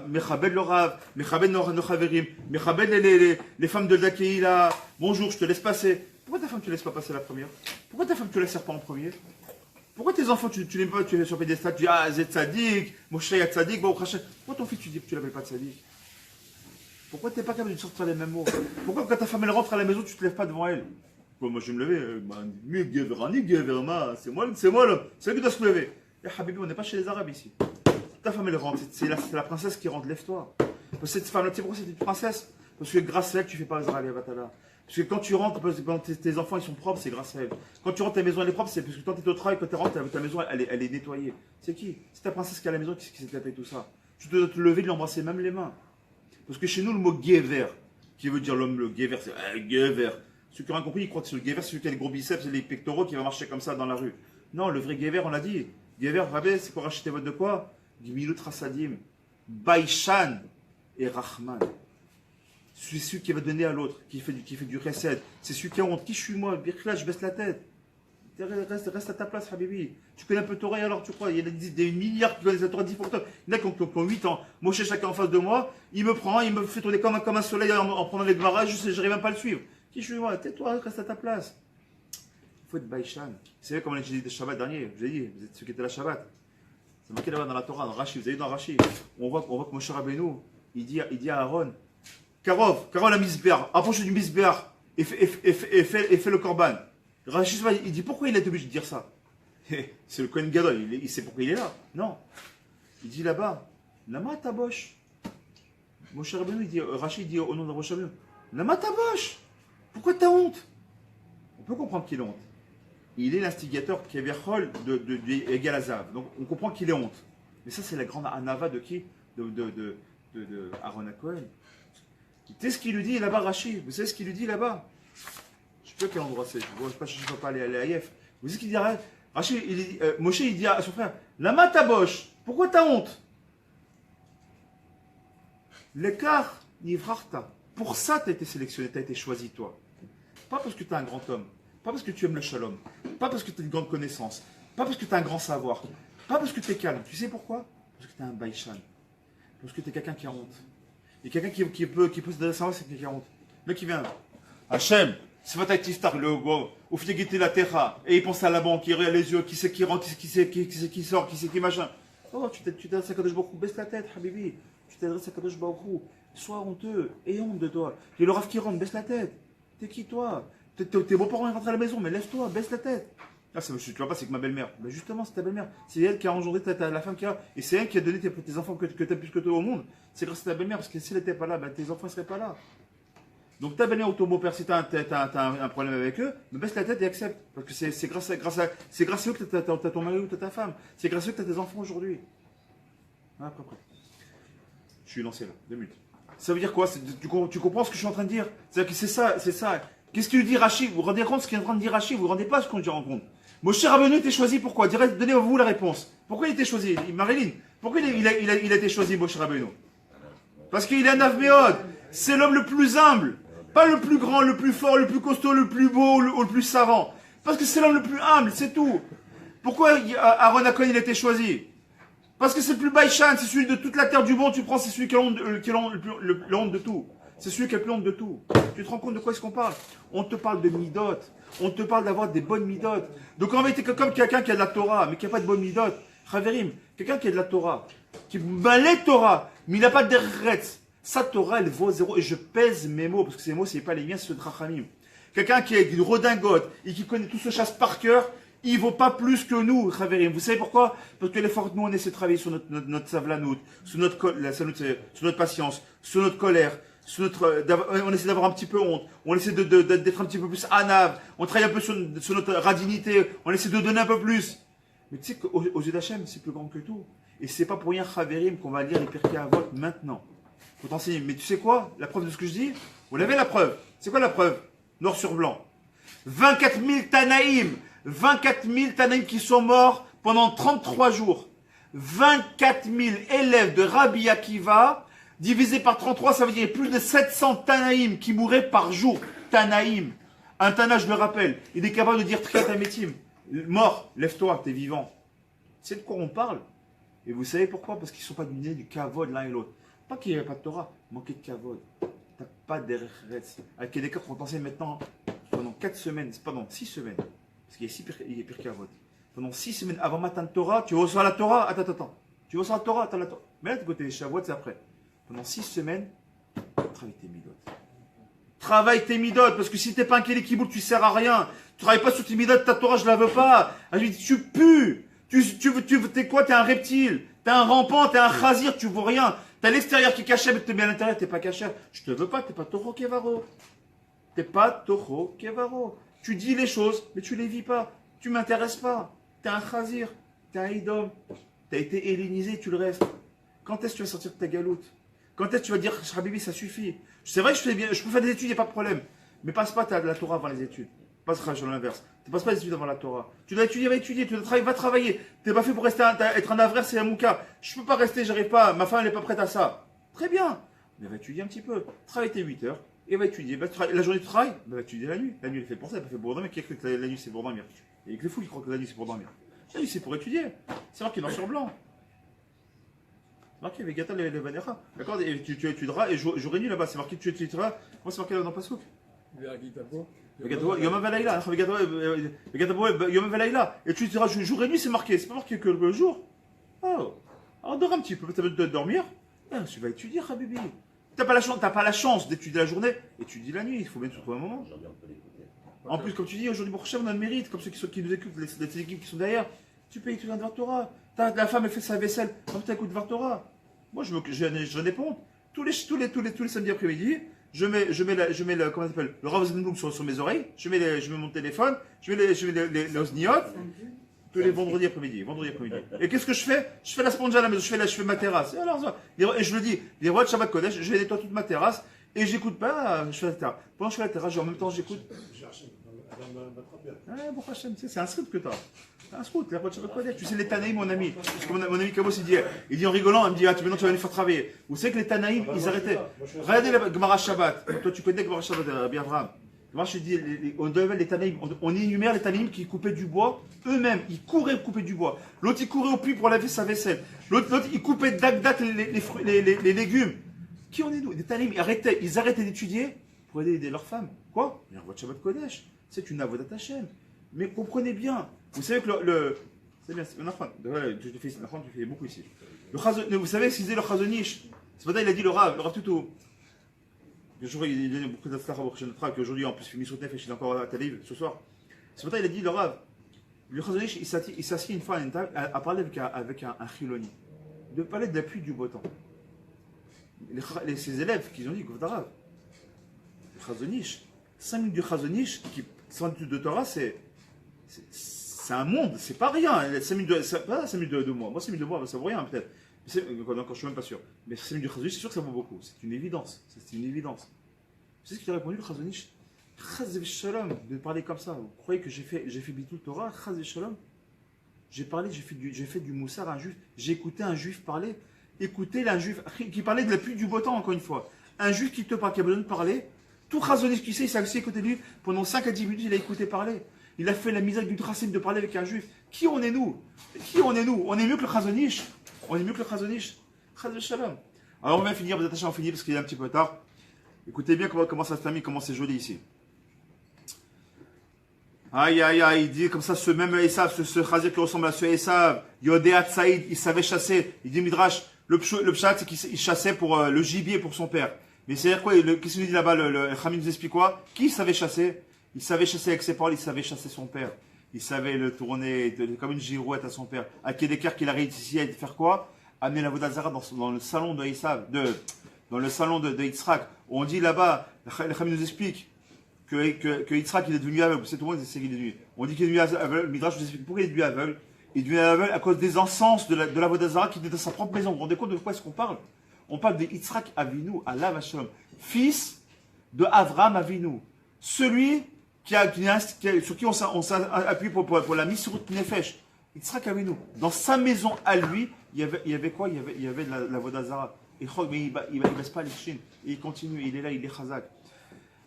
[SPEAKER 2] Mechabed le Rav, Mechabed nos Chaverim, Mechabed les femmes de Dakeïla. Bonjour, je te laisse passer. Pourquoi ta femme, tu ne laisses pas passer la première? Pourquoi ta femme, tu ne la sers pas en premier? Pourquoi tes enfants, tu n'aimes pas, tu es sur pédestal, tu dis ah, Zed Tzadik, Moshe Yad Tzadik, Baruch Hashem. Pourquoi ton fils, tu dis que tu ne l'appelles pas Tzadik? Pourquoi tu n'es pas capable de sortir les mêmes mots? Pourquoi quand ta femme, elle rentre à la maison, tu ne te lèves pas devant elle? Bon, moi, je vais me lever, c'est moi l'homme, c'est lui qui doit se lever. Et Habibi, on n'est pas chez les Arabes ici. Ta femme, elle rentre, c'est la princesse qui rentre, lève-toi. Cette femme-là, tu sais pourquoi c'est une princesse? Parce que grâce à elle, tu fais pas Azra Batala. Parce que quand tu rentres, tes enfants ils sont propres, c'est grâce à elle. Quand tu rentres, ta maison elle est propre, c'est parce que quand tu es au travail, quand tu rentres, ta maison elle est nettoyée. C'est qui? C'est ta princesse qui est à la maison qui s'est tapé tout ça. Tu dois te lever, de l'embrasser, même les mains. Parce que chez nous, le mot Gever, qui veut dire l'homme, le Gever, c'est Gever. Ceux qui ont rien compris, ils croient que c'est le Gever, c'est celui qui a les gros biceps et les pectoraux qui va marcher comme ça dans la rue. Non, le vrai Gever, on l'a dit. Gever, rabais, c'est pour acheter votre de quoi? Gimilut Rasadim, Baishan et Rahman. C'est celui qui va donner à l'autre, qui fait du recède. C'est celui qui a honte. Qui je suis moi? Birkla, je baisse la tête. Reste à ta place, Habibi. Tu connais un peu Torah alors, tu crois? Il y en a des milliards qui connaissent la Torah 10 fois. Il y en a qui ont 8 ans. Moi, chez chacun en face de moi, il me prend, il me fait tourner comme un soleil en prenant les barrages, je n'arrive même pas à le suivre. Qui je suis moi? Tais-toi, reste à ta place. Il faut être Baïchan. Vous savez comment on a dit le Shabbat dernier? Je vous ai dit, vous êtes ceux qui étaient là Shabbat. C'est marqué là-bas dans la Torah, dans Rashi. Vous avez vu dans Rashi? On voit que Moshe Rabbeinu, il dit à Aaron, Karov la misbéar, approche du misbéar et fais le korban. Rashi, il dit pourquoi il est obligé de dire ça? C'est le Kohen Gadol, il sait pourquoi il est là. Non. Il dit là-bas, Lama tabosh. Moshe Rabbeinu, il dit, Rashi dit au nom de Moshe Rabbeinu, Lama tabosh. Pourquoi t'as honte? On peut comprendre qu'il a honte. Il est l'instigateur qui avait rôle de Egal Azav. Donc on comprend qu'il est honte. Mais ça, c'est la grande anava de qui? De Aaron Cohen. Vous savez ce qu'il lui dit là-bas, Rashi? Vous savez ce qu'il lui dit là-bas? Je ne sais pas quel endroit c'est. Je ne peux pas aller à Yef. Vous savez ce qu'il dit? Rashi, Moshe, il dit à son frère, Lama tabosh, pourquoi t'as honte? L'écart, Nivrarta. Pour ça, tu as été sélectionné, tu as été choisi, toi. Pas parce que tu es un grand homme. Pas parce que tu aimes le shalom, pas parce que tu as une grande connaissance, pas parce que tu as un grand savoir, pas parce que tu es calme. Tu sais pourquoi? Parce que tu es un baïchan. Parce que tu es quelqu'un qui a honte. Et quelqu'un qui peut se savoir, c'est quelqu'un qui a honte. Le mec qui vient, Hachem, c'est votre tiftar, le go, au fliegité la terra, et il pense à la banque, il regarde les yeux, qui c'est qui rentre, qui c'est qui sort, qui c'est qui machin. Oh, tu t'adresses à Kadosh Baruch Hu, baisse la tête, Habibi. Tu t'adresses à Kadosh Baruch Hu, sois honteux, aie honte de toi. Il y a le Rav qui rentre, baisse la tête. T'es qui toi? Tes beaux-parents rentrent à la maison, mais lève-toi, baisse la tête. Ah, tu vois pas, c'est que ma belle-mère. Ben justement, c'est ta belle-mère. C'est elle qui a engendré la femme qui a. Et c'est elle qui a donné tes enfants que tu as plus que toi au monde. C'est grâce à ta belle-mère, parce que si elle n'était pas là, ben, tes enfants ne seraient pas là. Donc ta belle-mère ou ton beau-père, si tu as un problème avec eux, ben baisse la tête et accepte. Parce que c'est grâce à eux que tu as ton mari ou ta femme. C'est grâce à eux que tu as tes enfants aujourd'hui. Ah, après. Je suis lancé là, 2 minutes. Ça veut dire quoi? Tu comprends ce que je suis en train de dire? C'est-à-dire que c'est ça. Qu'est-ce qu'il lui dit Rashi? Vous vous rendez compte ce qu'il est en train de dire Rashi? Vous ne vous rendez pas ce qu'on dit en compte? Moshe Rabbeinu était choisi pourquoi? Donnez-vous la réponse. Pourquoi il était choisi? Marilyn, pourquoi il a été choisi Moshe Rabbeinu? Parce qu'il est un Avméod. C'est l'homme le plus humble. Pas le plus grand, le plus fort, le plus costaud, le plus beau ou le plus savant. Parce que c'est l'homme le plus humble, c'est tout. Pourquoi Aaron Cohen il a été choisi? Parce que c'est le plus baïchan, c'est celui de toute la terre du monde, tu prends, c'est celui qui a le honte de tout. C'est celui qui a le plus honte de tout. Tu te rends compte de quoi est-ce qu'on parle? On te parle de midot. On te parle d'avoir des bonnes midot. Donc en vérité, comme quelqu'un qui a de la Torah, mais qui n'a pas de bonnes midot, Chaverim, quelqu'un qui a de la Torah, qui balait Torah, mais il n'a pas de retz, sa Torah, elle vaut 0. Et je pèse mes mots, parce que ces mots, ce n'est pas les miens, c'est le Drachamim. Quelqu'un qui est une redingote et qui connaît tout ce chasse par cœur, il ne vaut pas plus que nous, Chaverim. Vous savez pourquoi? Parce que l'effort, nous, on essaie de travailler sur notre savlanout, sur notre patience, sur notre colère. On essaie d'avoir un petit peu honte, on essaie d'être un petit peu plus anav, on travaille un peu sur notre radinité, on essaie de donner un peu plus. Mais tu sais qu'aux yeux d'Hachem, c'est plus grand que tout. Et c'est pas pour rien, Chaverim, qu'on va lire les Pirkei Avot maintenant. Faut t'enseigner. Mais tu sais quoi? La preuve de ce que je dis? Vous l'avez la preuve. C'est quoi la preuve? Noir sur blanc. 24 000 Tanaïm. 24 000 Tanaïm qui sont morts pendant 33 jours. 24 000 élèves de Rabbi Akiva. Divisé par 33, ça veut dire plus de 700 Tanaïm qui mouraient par jour. Tanaïm. Un Tana, je le rappelle, il est capable de dire Triat Ametim. Mort, lève-toi, t'es vivant. C'est de quoi on parle. Et vous savez pourquoi? Parce qu'ils ne sont pas donnés du kavod l'un et l'autre. Pas qu'il n'y avait pas de Torah, manquer de kavod. T'as pas d'eretz. Avec les cas qu'on t'enseigne maintenant pendant 4 semaines, pardon, 6 semaines. Parce qu'il y a pire kavod. Pendant 6 semaines avant matin de Torah, tu reçois la Torah. Attends. Tu reçois la Torah, attends la Torah. Mais là, tu côté Shavuot, c'est après. Pendant 6 semaines, travaille tes midot. Travaille tes midot, parce que si t'es pas un Keli Kiboul, tu sers à rien. Tu travailles pas sur tes midot, ta Torah, je la veux pas. Elle lui dit, tu pues. T'es quoi? T'es un reptile. T'es un rampant, t'es un chazir, tu vaux rien. T'as l'extérieur qui est caché, mais tu te mets à l'intérieur, t'es pas caché. Je te veux pas, t'es pas Toho Kevaro. T'es pas Toho Kevaro. Tu dis les choses, mais tu les vis pas. Tu m'intéresses pas. T'es un Khazir, t'es un Idom. T'as été hellénisé, tu le restes. Quand est-ce que tu vas sortir de ta galoute? Quand est-ce que tu vas dire, Habibi, ça suffit? C'est vrai que je peux faire des études, il n'y a pas de problème. Mais passe pas la Torah avant les études. Passe sur l'inverse. Tu passes pas les études avant la Torah. Tu dois étudier, va étudier. Tu dois travailler, va travailler. Tu n'es pas fait pour rester être un avraire, c'est mon cas. Je peux pas rester, j'arrive pas. Ma femme, elle n'est pas prête à ça. Très bien. Mais va étudier un petit peu. Travaille tes 8 heures et va étudier. La journée, tu travailles, va étudier la nuit. La nuit, elle est faite pour ça, elle n'est pas faite pour dormir. Qui a cru que la nuit, c'est pour dormir? Il y a que les fous qui croient que la nuit, c'est pour dormir. La nuit, c'est pour étudier. C'est marqué noir sur blanc. C'est marqué Vegata les Vanecha. D'accord? Et tu étudieras, et jour et nuit là-bas, c'est marqué tu étudieras. Comment c'est marqué là dans Passouk? Yom Velaïla. Yom Velaïla. Et tu étudieras jour et nuit, c'est marqué. C'est pas marqué que le jour. Oh. Alors dors un petit peu, tu as besoin de dormir. Tu vas étudier, Habibi. T'as pas la chance d'étudier la journée, étudie la nuit. Il faut bien trouver un moment.
[SPEAKER 1] Aujourd'hui, on peut l'écouter.
[SPEAKER 2] En plus, comme tu dis, aujourd'hui, pour Hachem, on a le mérite, comme ceux qui nous écoutent, les équipes qui sont derrière. Tu peux étudier un Dvar Torah. La femme, elle fait sa vaisselle. Comme tu écoutes Dvar Torah. Moi, je n'ai pas honte. Tous les samedis après-midi, je mets comment ça s'appelle, le Rav Zendloum sur mes oreilles. Je mets mon téléphone. Je mets les osniotes. Tous les vendredis après-midi. Et qu'est-ce que je fais? Je fais la sponge à la maison. Je fais ma terrasse. Et je le dis, les rois de Shabbat Kodesh, je vais nettoyer toute ma terrasse. Et j'écoute pas, je fais la terrasse. Pendant que je fais la terrasse, en même temps, j'écoute. Bon, Hachem, c'est un script que tu as. C'est un script, la Shabbat Kodesh. Tu sais, les Tanaïm, mon ami. Parce que mon ami Kabos, il dit en rigolant, il me dit, maintenant tu vas venir faire travailler. Vous savez que les Tanaïm, ils arrêtaient. Regardez la Gemara Shabbat. Toi, tu connais Gemara Shabbat, Rabbi Avraham. Moi, je te dis, les Tanaïm, on énumère les Tanaïm qui coupaient du bois, eux-mêmes, ils couraient couper du bois. L'autre, il courait au puits pour laver sa vaisselle. L'autre, il coupait dac les légumes. Qui on est nous? Les Tanaïm, ils arrêtaient d'étudier pour aider leurs femmes. Quoi? Il y a un Shabbat Kodesh. C'est une avodat Hashem. Mais comprenez bien, vous savez que c'est bien, tu fais beaucoup ici. Vous savez ce qu'il disait le Chazonish? Ce matin, il a dit le Rav Toutou. Le jour, il a donné beaucoup d'astra qu'aujourd'hui, en plus, Misrut Nefesh, il est encore à Tel Aviv ce soir. Ce matin, il a dit le Rav. Le Chazonish, il s'assied une fois à une table à parler avec un Chiloni. De parler de la pluie du beau temps. Ses élèves qui ont dit, Rav, le Chazonish, 5 minutes du Chazonish, qui sont études de Torah, c'est un monde, c'est pas rien. 5 minutes de moi. Moi, 5 minutes de moi, ça vaut rien peut-être. Encore, je suis même pas sûr. Mais 5 minutes du Chazonish, c'est sûr que ça vaut beaucoup. C'est une évidence. Vous savez ce qu'il a répondu, le Chazonish? Chaz Shalom, de parler comme ça. Vous croyez que j'ai fait Bitul Torah? Chaz Shalom. J'ai fait du moussard à un juif. J'ai écouté un juif parler. Écoutez un juif qui parlait de la pluie du beau temps, encore une fois. Un juif qui te parle, qui a besoin de parler. Tout Chazonish qui sait, il s'est assis à côté de lui. Pendant 5 à 10 minutes, il a écouté parler. Il a fait la misère du tracé de parler avec un juif. Qui on est nous? On est mieux que le Chazonish. Chaz Shalom. Alors on va finir, vous êtes on finit parce qu'il est un petit peu tard. Écoutez bien comment ça se termine, comment c'est joli ici. Aïe, il dit comme ça, ce même Esav, ce Chazir qui ressemble à ce Esav, Yodéat Saïd, il savait chasser. Il dit Midrash, le pshat, c'est qu'il chassait pour le gibier pour son père. Mais c'est-à-dire quoi? Qu'est-ce qu'il nous dit là-bas? Le Khamim nous explique quoi? Qui savait chasser? Il savait chasser avec ses paroles, il savait chasser son père. Il savait le tourner comme une girouette à son père. À Kédeker, qu'il a réussi à faire quoi? Amener la Vodazara dans le salon de Esav, dans le salon de Yitzhak. On dit là-bas, le Khamim nous explique que Yitzhak il est devenu aveugle. C'est tout le monde c'est qu'il est devenu. On dit qu'il est devenu aveugle. Midrash nous explique pourquoi il est devenu aveugle. Il est devenu aveugle à cause des encens de la Vodazara qui était dans sa propre maison. Vous vous rendez compte de quoi est-ce qu'on parle? On parle de Yitzhak Avinu, Allah Vachalom, fils de Avram Avinu. Celui sur qui on s'appuie pour la Misrut Nefesh. Yitzhak Avinu. Dans sa maison à lui, il y avait quoi? Il y avait de la Vodazara. Mais il ne baisse pas les chines. Et il continue, il est là, il est chazak.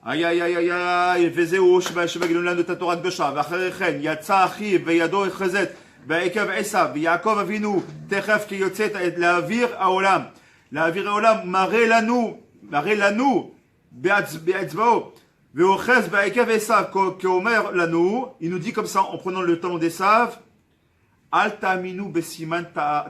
[SPEAKER 2] Aïe, וזהו שבגלו לנו את התורה הקדושה, ואחרי כן יצא אחיו וידו החזת בעקב עשיו, ויעקב אבינו תכף כי יוצא להעביר העולם מראה לנו באצבעו, ואוחז בעקב עשיו, כאומר לנו, il nous dit comme ça en prenant le talon d'Esav, אל תאמינו בסימן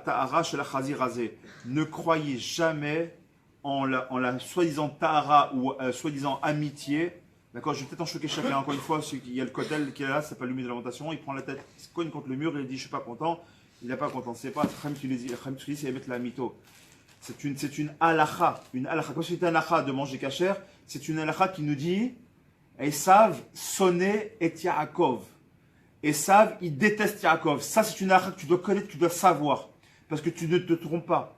[SPEAKER 2] טהרה של החזיר הזה. Ne croyez jamais en la soi-disant tahara ou soi-disant amitié. D'accord, je vais peut-être en choquer chacun. Encore une fois, il y a le kotel qui est là, c'est pas l'humide de lamentation. Il prend la tête, il se cogne contre le mur et il dit je suis pas content. Il n'est pas content. C'est pas Khamim Tulisi, c'est mettre la mytho. c'est une halakha. Une halakha. Quand c'est une halakha de manger kasher, c'est une halakha qui nous dit Esav sonnait et Yaakov. Esav, il déteste Yaakov. Ça, c'est une halakha que tu dois connaître, que tu dois savoir. Parce que tu ne te trompes pas.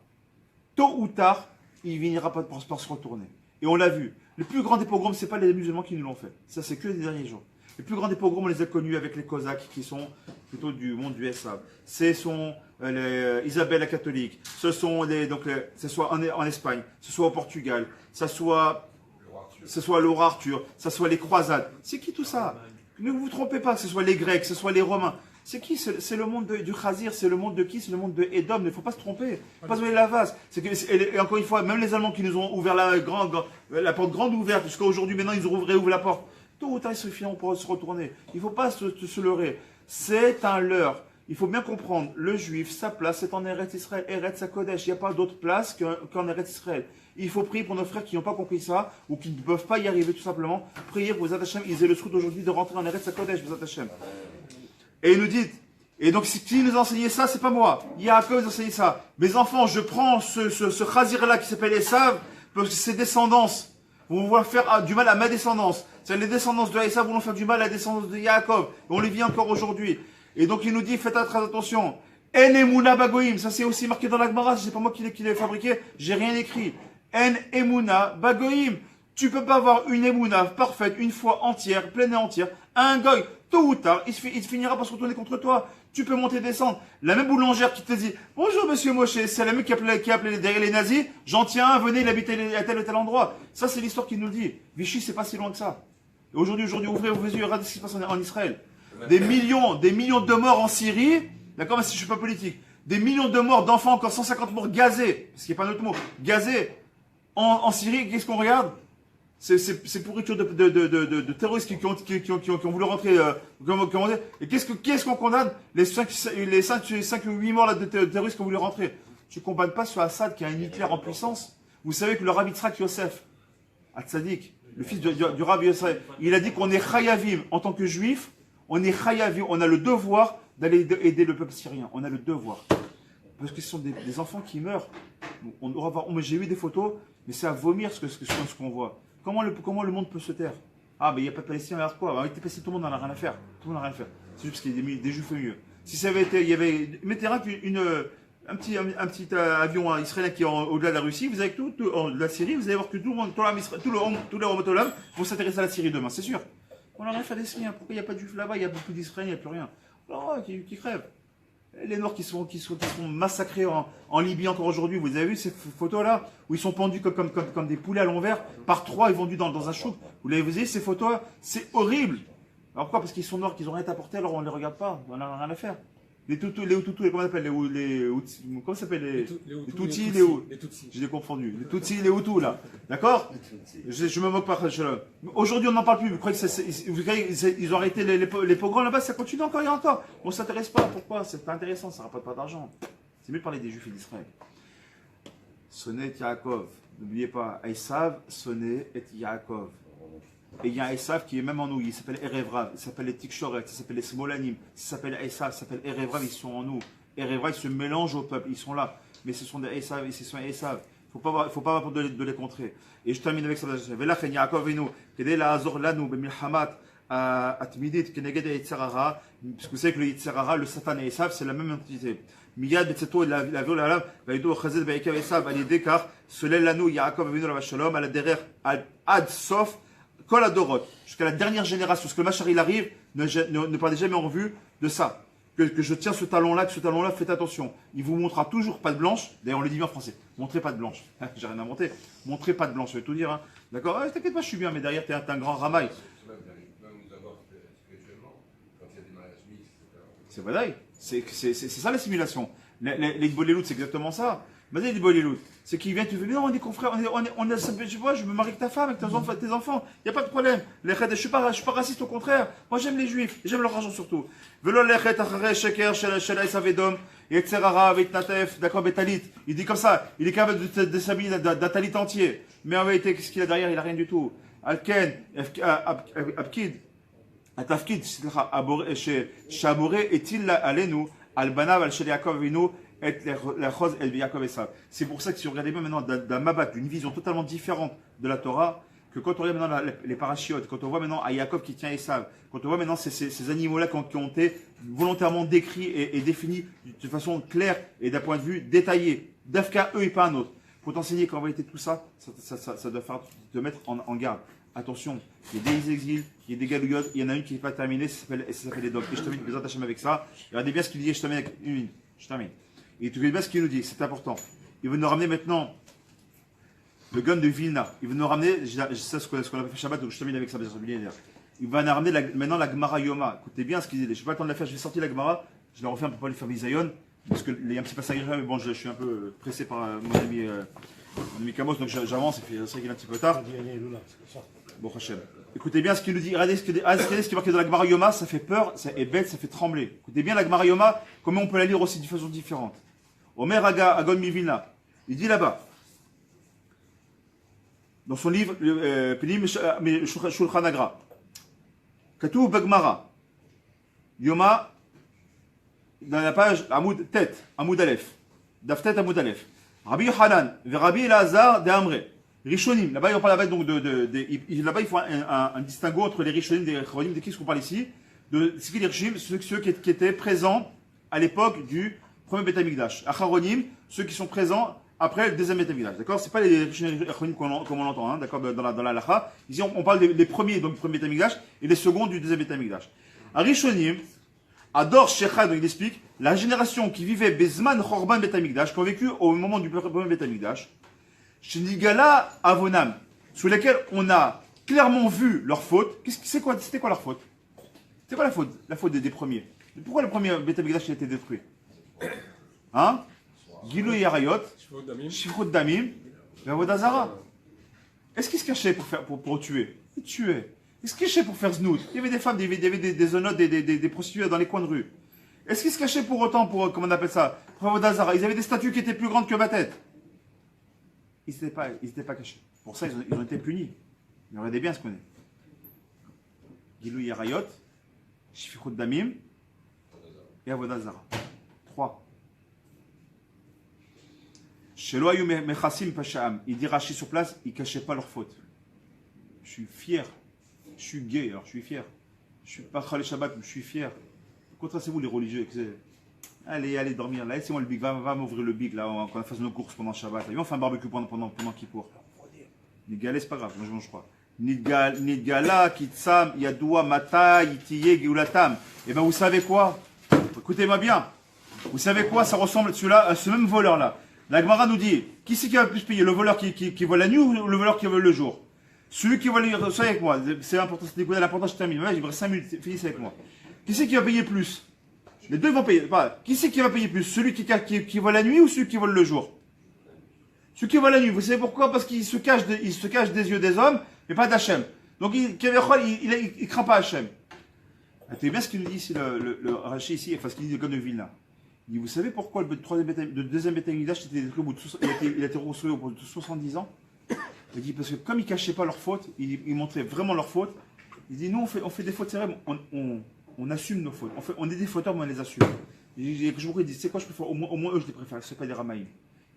[SPEAKER 2] Tôt ou tard, il finira par se retourner. Et on l'a vu. Le plus grand des pogroms, ce n'est pas les musulmans qui nous l'ont fait. Ça, c'est que les derniers jours. Les plus grands des pogroms, on les a connus avec les Cosaques, qui sont plutôt du monde du Esav. Ce sont Isabelle la catholique. Ce soit en Espagne, ce soit au Portugal, ce soit Laura Arthur, ce soit les croisades. C'est qui tout ça? Ne vous trompez pas, que ce soit les Grecs, que ce soit les Romains. C'est qui? C'est le monde du Khazir, c'est le monde de qui? C'est le monde de Édom. Il ne faut pas se tromper. Il ne faut pas se mêler la vase. Et encore une fois, même les Allemands qui nous ont ouvert la porte grande ouverte, jusqu'à aujourd'hui, maintenant, ils ont réouvert la porte. Tôt ou tard, ils se finiront pour se retourner. Il ne faut pas se leurrer. C'est un leurre. Il faut bien comprendre, le juif, sa place, c'est en Eretz Israël, Eretz Hakodesh. Il n'y a pas d'autre place qu'en Eretz Israël. Il faut prier pour nos frères qui n'ont pas compris ça, ou qui ne peuvent pas y arriver tout simplement. Prier pour Bezat Hashem, ils aient le souhait aujourd'hui de rentrer en Eretz Hakodesh, Bezat Hashem. Et il nous dit, et donc qui nous a enseigné ça, c'est pas moi. Yaakov nous a enseigné ça. Mes enfants, je prends ce Khazir-là qui s'appelle Esav, parce que ses descendances vont faire du mal à ma descendance. Les descendances de Esav vont faire du mal à la descendance de Yaakov. Et on les vit encore aujourd'hui. Et donc il nous dit, faites très attention. En emuna bagoïm, ça c'est aussi marqué dans la Gemara, c'est pas moi qui l'ai fabriqué, j'ai rien écrit. En emuna bagoïm. Tu peux pas avoir une emuna parfaite, une foi entière, pleine et entière. Un goy, tôt ou tard, il finira par se retourner contre toi. Tu peux monter et descendre. La même boulangère qui te dit bonjour monsieur Moshe, c'est la même qui appelait derrière les nazis. J'en tiens un, venez, il habitait à tel ou tel endroit. Ça c'est l'histoire qui nous le dit. Vichy, c'est pas si loin que ça. Et aujourd'hui, ouvrez vos yeux, regardez ce qui se passe en Israël. Des millions de morts en Syrie. D'accord, mais si je suis pas politique. Des millions de morts d'enfants, encore 150 morts gazés. Parce qu'il n'y a pas d'autre mot. Gazés. En Syrie, qu'est-ce qu'on regarde? C'est pourriture de terroristes qui ont voulu rentrer. Et qu'est-ce qu'on condamne? Les 5 ou 8 morts là, de terroristes qui ont voulu rentrer. Tu ne condamnes pas sur Assad qui a un Hitler en puissance. Vous savez que le Rabbi Tzrak Yosef, Hatzadik, le fils du Rabbi Yosef, il a dit qu'on est chayavim en tant que juif. On est chayavim, on a le devoir d'aller aider le peuple syrien. On a le devoir. Parce que ce sont des enfants qui meurent. J'ai vu des photos, mais c'est à vomir ce qu'on voit. Comment le monde peut se taire? Ah, mais il n'y a pas de Palestiniens, regarde quoi? Avec les Palestiniens, tout le monde n'en a rien à faire. Tout le monde n'a rien à faire. C'est juste parce qu'il y a des juifs au milieu. Si ça avait été, il y avait, mettez un petit avion israélien qui est au-delà de la Russie, vous avez de la Syrie, vous allez voir que tout le monde, tous les Homotolam vont s'intéresser à la Syrie demain, c'est sûr. On n'a rien à faire des Syriens. Pourquoi il n'y a pas de juifs là-bas? Il y a beaucoup d'Israéliens, il n'y a plus rien. Alors, qui crèvent. Les Noirs qui sont massacrés en Libye encore aujourd'hui. Vous avez vu ces photos-là où ils sont pendus comme des poulets à l'envers par 3 et vendus dans un chouk. Vous avez vu ces photos-là? C'est horrible. Alors pourquoi? Parce qu'ils sont noirs, qu'ils n'ont rien apporté, alors on ne les regarde pas. On n'a rien à faire. Les Hutus, comment on appelle comment ça s'appelle les Tutsis, les Tutsis. Je l'ai confondu. Les Tutsis, les Hutus, là. D'accord? Je me moque pas. Aujourd'hui, on n'en parle plus. Vous croyez qu'ils ont arrêté les pogroms là-bas? Ça continue encore et encore. On ne s'intéresse pas. Pourquoi? C'est pas intéressant, ça ne rapporte pas d'argent. C'est mieux de parler des Juifs et d'Israël. Sonnet Yaakov. N'oubliez pas, Esav, Sonnet et Yaakov. Et il y a un Esav qui est même en nous, il s'appelle Erevrav, il s'appelle les Tikshoret, il s'appelle les Smolanim, il s'appelle Esav, il s'appelle Erevrav, ils sont en nous. Erevrav, ils se mélangent au peuple, ils sont là. Mais ce sont des Esav, et ce sont des Esav. Il ne faut pas avoir de les contrer. Et je termine avec ça. Velach en Yaakov Avinu, kedei la'azor lanu b'milchamat atmidit keneged Yitzhara, parce que vous savez que le Yitzhara, le Satan et Esav, c'est la même entité. Miyad betzeto la viol alav, vaïdo chazed ba'ikav Esav, al yedekar, selel lanu Yaakov Avinu la shalom, al derer ad sof, Kol Adorot, jusqu'à la dernière génération, parce que le Machar il arrive, ne parlez jamais en revue de ça. Que je tiens ce talon-là, faites attention. Il vous montrera toujours pas de blanche. D'ailleurs, on le dit bien en français. Montrez pas de blanche. J'ai rien inventé. Montrez pas de blanche, je vais tout dire. Hein. D'accord? T'inquiète pas, je suis bien, mais derrière, t'es un grand ramaille. C'est vrai, c'est ça la simulation. Les Boléloutes, c'est exactement ça. Vas-y, les Boléloutes. C'est qu'ils viennent, tu fais, non, on est confrères, je vois, je me marie avec ta femme, avec tes enfants. Il n'y a pas de problème. Je suis pas raciste, au contraire. Moi, j'aime les Juifs. J'aime leur argent surtout. Velo lechet acharei sheker shel Esav Edom, yetzerara avec Natef, d'accord, Betalit. Il dit comme ça. Il est capable de s'habiller d'un talit entier. Mais en vérité, qu'est-ce qu'il a derrière? Il n'a rien du tout. Alken, Abkid, Atafkid, Shamore, est-il alenu, Albanav, al Shel Yaakov Avinu, et la chose et Yaakov et ça. C'est pour ça que si vous regardez bien maintenant d'un mabat, d'une vision totalement différente de la Torah, que quand on regarde maintenant les parachiotes, quand on voit maintenant à Yaakov qui tient Esav, quand on voit maintenant ces animaux-là qui ont été volontairement décrits et définis de façon claire et d'un point de vue détaillé, d'Afka eux et pas un autre, pour t'enseigner qu'en réalité tout ça, ça doit faire te mettre en garde. Attention, il y a des exils, il y a des galouillottes, il y en a une qui n'est pas terminée, ça s'appelle les dogs. Et je termine les Hachem avec ça. Regardez bien ce qu'il dit, je termine avec une ligne. Je termine. Et tu regardes bien ce qu'il nous dit, c'est important. Il veut nous ramener maintenant le gun de Vilna. Il veut nous ramener, je sais ce qu'on a fait Shabbat, donc je termine avec ça, il va nous ramener maintenant la Gemara Yoma. Écoutez bien ce qu'il dit, je n'ai pas le temps de la faire, je vais sortir la Gemara, je la refais pour pas lui faire Bisayon, parce qu'il y a un petit passage, mais bon, je suis un peu pressé par mon ami Kamos, donc j'avance, et puis c'est vrai qu'il est un petit peu tard. Bon, Hachem. Écoutez bien ce qu'il nous dit. Regardez ce qui est marqué dans la Gemara Yoma, ça fait peur, ça est bête, ça fait trembler. Écoutez bien la Gemara Yoma, comment on peut la lire aussi de façon différente. Omer Agon Mivina, il dit là-bas, dans son livre, Pilim Shulchan Agra, Katou Bagmara, Yoma, dans la page Amoud Tet, Amoud Aleph, Daftet Amoud Aleph, Rabbi Yohanan, Rabbi Elazar de Amre. Rishonim, là-bas, on parle donc là-bas, il faut un distinguo entre les Rishonim et les Achronim. De qui est-ce qu'on parle ici? De ce qui est les Rishonim, ceux qui étaient présents à l'époque du premier Beth Amikdash. Acharonim, ceux qui sont présents après le deuxième Beth Amikdash. D'accord? C'est pas les Rishonim et les Achronim comme on l'entend, hein, d'accord, dans la Lacha. Ici, on parle des premiers, donc du premier Beth Amikdash, et les seconds du deuxième Beth Amikdash. À Rishonim, Ador Shechad, donc il explique, la génération qui vivait Bezman Chorban Beth Amikdash, qui ont vécu au moment du premier Beth Amikdash, Shenigala Avonam, sous lesquels on a clairement vu leur faute. C'était quoi leur faute? C'était quoi la faute? La faute des premiers. Pourquoi le premier Beth Amikdash a été détruit? Hein? Gilou Yarayot, Shifrut Damim, Vodazara. Est-ce qu'ils se cachaient pour tuer? Ils tuaient. Est-ce qu'ils se cachaient pour faire znout? Il y avait des femmes, il y avait des zonotes, des prostituées dans les coins de rue. Est-ce qu'ils se cachaient pour autant, comment on appelle ça? Pour Vodazara. Ils avaient des statues qui étaient plus grandes que ma tête. Ils n'étaient pas cachés. Pour ça, ils ont été punis. Mais regardez bien ce qu'on est. Gilou Yarayot, Shfichut Damim et Avodazara. 3. Shelo Ayu Mechasim Pasha'am. Il dit Rashi sur place, ils ne cachaient pas leur faute. Je suis fier. Je suis gay, alors je suis fier. Je suis pas Khalé Shabbat, mais je suis fier. Contrastez-vous les religieux. Allez dormir là, laissez-moi le big, va m'ouvrir le big là, quand on fasse nos courses pendant Shabbat. Viens, on fait un barbecue pendant Kippour. Nidgalé, c'est pas grave, moi je crois. Nidgala, Kitsam, Yadoua, Mata, Yitiye, Geulatam. Et ben vous savez quoi? Écoutez-moi bien. Vous savez quoi? Ça ressemble celui-là, à ce même voleur là. La Gemara nous dit, qui c'est qui va plus payer? Le voleur qui vole la nuit ou le voleur qui vole le jour? Celui qui vole, soyez avec moi, c'est important, c'est l'important, je termine. Il me reste 5 minutes, finissez avec moi. Qui c'est qui va payer plus? Les deux vont payer. Qui c'est qui va payer plus? Celui qui vole la nuit ou celui qui vole le jour? Celui qui vole la nuit. Vous savez pourquoi? Parce qu'il se cache des yeux des hommes, mais pas d'Hachem. Donc il craint pas Hachem. Écoutez bien ce qu'il nous dit ici, le Rashi ici, enfin ce qu'il dit le gars de Vilna. Il dit, vous savez pourquoi le deuxième Beth Amikdash il a été reconstruit au bout de 70 ans? Il dit, parce que comme ils ne cachaient pas leur faute, ils montraient vraiment leur faute. Il dit, nous on fait des fautes sérieuses, on assume nos fautes. On est des fauteurs, mais on les assume. Il dit, c'est quoi, je préfère, au moins eux, je les préfère. Ce n'est pas des Ramaïm.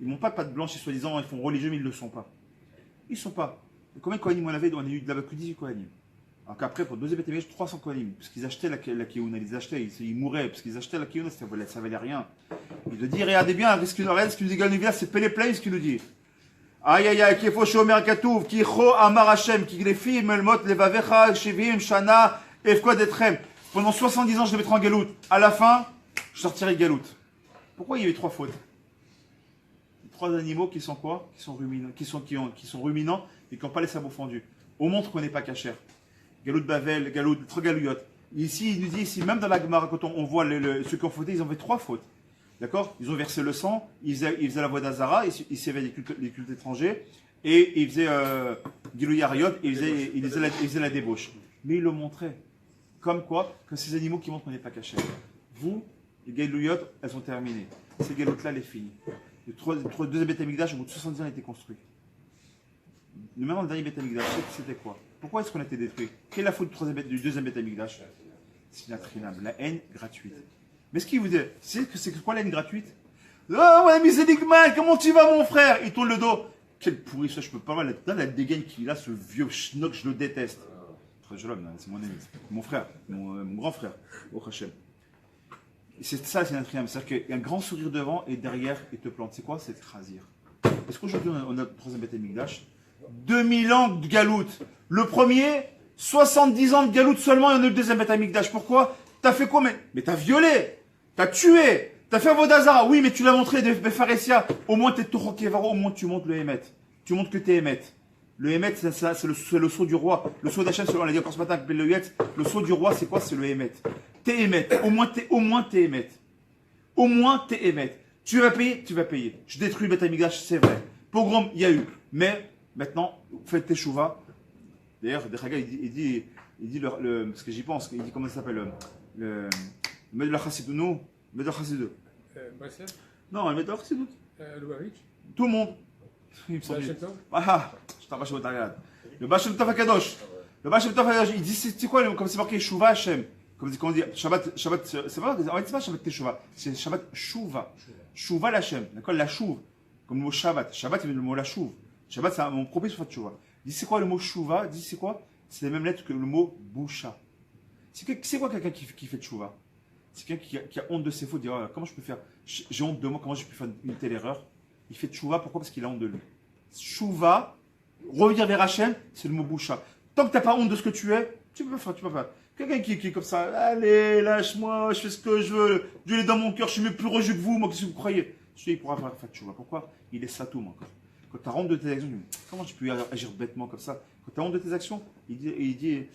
[SPEAKER 2] Ils n'ont pas de patte blanche, soi-disant, ils font religieux, mais ils ne le sont pas. Ils ne sont pas. Combien de Kohanim on avait? On a eu de la que 18 Kohanim. Alors qu'après, pour le deuxième BTMH, 300 Kohanim. Parce qu'ils achetaient la Kéouna, ils mouraient. Parce qu'ils achetaient la Kéouna, ça valait rien. Il te dit, regardez bien, ce qu'il nous dit Galnivia, c'est Pélé Play, ce qu'il nous dit. Aïe aïe aïe, qui faut shomer Katouv, qui cho amar Hashem, qui glefi melmot levavecha, shivim, shana, efkod etrem. Pendant 70 ans, je vais mettre en galoute. À la fin, je sortirai galoute. Pourquoi il y a eu 3 fautes? 3 animaux qui sont quoi? Qui sont ruminants et qui n'ont pas les sabots fendus. On montre qu'on n'est pas cachère. Galoute Bavel, galoute, 3 galouillottes. Ici, il nous dit ici, même dans la Gemara, quand on voit ceux qui ont fauté, ils ont fait 3 fautes. D'accord? Ils ont versé le sang, ils faisaient la voie d'Azara, ils servaient les cultes étrangers, et ils faisaient Gilou Yarayot, et ils faisaient la débauche. Mais ils le montraient. Comme quoi? Comme ces animaux qui montrent qu'on n'est pas cachère. Vous, les galouillottes, elles sont terminées. Ces galoutes-là, elles sont finies. Le deuxième Beth Amikdash, au bout de 70 ans, a été construit. Maintenant, le dernier Beth Amikdash, c'était quoi? Pourquoi est-ce qu'on a été détruit? Quelle est la faute du deuxième Beth Amikdash? C'est la haine gratuite. Mais ce qu'il vous dit, c'est quoi la haine gratuite? Oh, mon ami Zéligman, comment tu vas, mon frère? Il tourne le dos. Quel pourri, ça, je peux pas voir la dégaine qu'il a, ce vieux schnock, je le déteste. Très jeune homme, c'est mon ami, mon frère, mon grand frère, au Hachem. C'est ça, c'est un triangle. C'est-à-dire qu'il y a un grand sourire devant et derrière, il te plante. C'est quoi? C'est Khazir. Parce qu'aujourd'hui, on a le troisième Beth Amikdash. 2000 ans de galoute. Le premier, 70 ans de galoute seulement, et on a le deuxième Beth Amikdash. Pourquoi? T'as fait quoi? Mais t'as violé, t'as tué, t'as fait Vodazara. Oui, mais tu l'as montré des Pharésia. Au moins, t'es Toro Kevaro, au moins tu montres le Hémet. Tu montres que t'es Hémet. Le Hémet, c'est le sceau du roi. Le sceau d'Hachem, on l'a dit encore ce matin avec le Yetz. Le sceau du roi, c'est quoi? C'est le Hémet. T'es Hémet. Au moins, t'es Hémet. Au moins, t'es Hémet. Tu vas payer, tu vas payer. Je détruis le Beth Amikdash, c'est vrai. Pogrom, il y a eu. Mais, maintenant, faites tes chouvas. D'ailleurs, Dechaga, il dit parce que j'y pense, il dit comment ça s'appelle, le Medel Chassidounou, Medel Chassidou.
[SPEAKER 3] Breslev,
[SPEAKER 2] Non, le Medel Chassidou.
[SPEAKER 3] Lubavitch,
[SPEAKER 2] Tout le monde. Il me semble.
[SPEAKER 3] Baal Shem Tov.
[SPEAKER 2] Ah, je t'en chez regarde. Le Baal Shem Tov Akadosh. Le Baal Shem Tov Akadosh, il dit, c'est quoi, comme c'est marqué Shuvah Hashem. Comme on dit, Shabbat, c'est pas, en fait, c'est pas Shabbat Teshuvah, c'est Shabbat Shuvah. Shuvah l'Hashem, d'accord, la Shuv, comme le mot Shabbat. Shabbat, il vient du mot la Shuv. Shabbat, c'est un mot propice sur Teshuvah. Il dit, c'est quoi le mot Shuvah? Il dit, c'est quoi? C'est les mêmes lettres que le mot Boucha. C'est quoi quelqu'un qui fait Teshuvah? C'est quelqu'un qui a honte de ses fautes, dit, oh, comment je peux faire? J'ai honte de moi, comment j'ai pu faire une telle erreur? Il fait Teshuvah, pourquoi? Parce qu'il a honte de lui. Shuvah, revenir vers Hachem, c'est le mot Boucha. Tant que tu n'as pas honte de ce que tu es, tu peux faire, tu peux faire. Quelqu'un qui est comme ça, allez, lâche-moi, je fais ce que je veux, Dieu est dans mon cœur, je suis même plus religieux que vous, moi, qu'est-ce que vous croyez? Je dis, il pourra faire Teshuvah. Pourquoi? Il est satoum encore. Quand tu as honte de tes actions, comment tu peux agir bêtement comme ça? Quand tu as honte de tes actions, il dit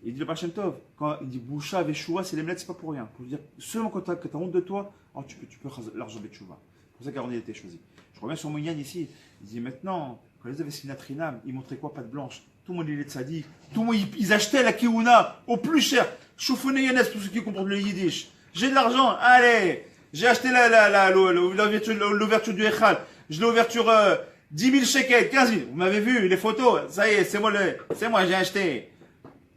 [SPEAKER 2] le Baal Shem Tov, quand il dit Boucha avec Shuvah, c'est les lettres, c'est pas pour rien. Pour dire, seulement quand tu as honte de toi, alors tu peux largement avec Shuvah. C'est pour ça qu'Aaron a été choisi. Je reviens sur Mounian ici, il dit maintenant, quand ils avaient Sinatrinam, ils montraient quoi? Patte blanche. Tout le monde il est tzadi. Tout le monde ils achetaient la Keuna au plus cher. Choufouné Yanes, tous ceux qui comprennent le Yiddish. J'ai de l'argent, allez. J'ai acheté l'ouverture du Echal. Je l'ai ouverture 10 000 shekels, 15 000. Vous m'avez vu, les photos. Ça y est, c'est moi, j'ai acheté.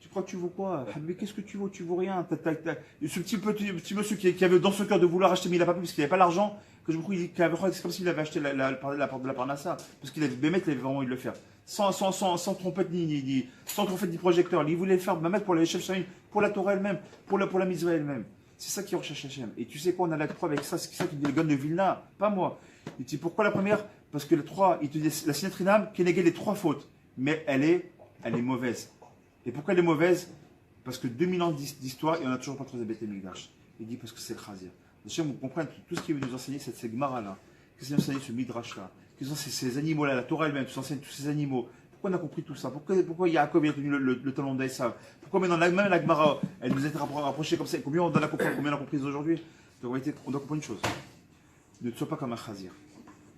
[SPEAKER 2] Tu crois que tu vaux quoi? Mais qu'est-ce que tu vaux? Tu vaux rien. Ce petit monsieur qui avait dans ce cœur de vouloir acheter, mais il n'a pas pu parce qu'il n'avait pas l'argent. Que je me dis c'est comme s'il avait acheté la porte de la Parnassa. Parce qu'il avait Bémet, il avait vraiment envie de le faire. Sans trompette sans trompette ni projecteur. Il voulait le faire Bémet pour les chefs Shamim, pour la Torah elle-même, pour la mitzvah elle-même. C'est ça qui recherche Hachem. Et tu sais quoi, on a la preuve avec ça. C'est ça qui dit le gars de Vilna, pas moi. Il dit pourquoi la première? Parce que il te dit la Sinatrinam qui négait les 3 fautes. Mais elle est mauvaise. Et pourquoi elle est mauvaise? Parce que 2000 ans d'histoire et on n'a toujours pas trouvé Beth Amikdash. Il dit parce que c'est le Khazir. Vous comprenez tout ce qui veut nous enseigner, cette Gemara-là, qu'est-ce qui nous enseigne ce Midrash-là, quels sont ces animaux-là, la Torah elle-même, tu enseignes tous ces animaux. Pourquoi on a compris tout ça? Pourquoi Yaakov a tenu le talon d'Esav? Pourquoi maintenant, même la Gemara, elle nous a été rapprochée comme ça? Combien on a compris aujourd'hui? Donc on doit comprendre une chose. Ne sois pas comme un Khazir.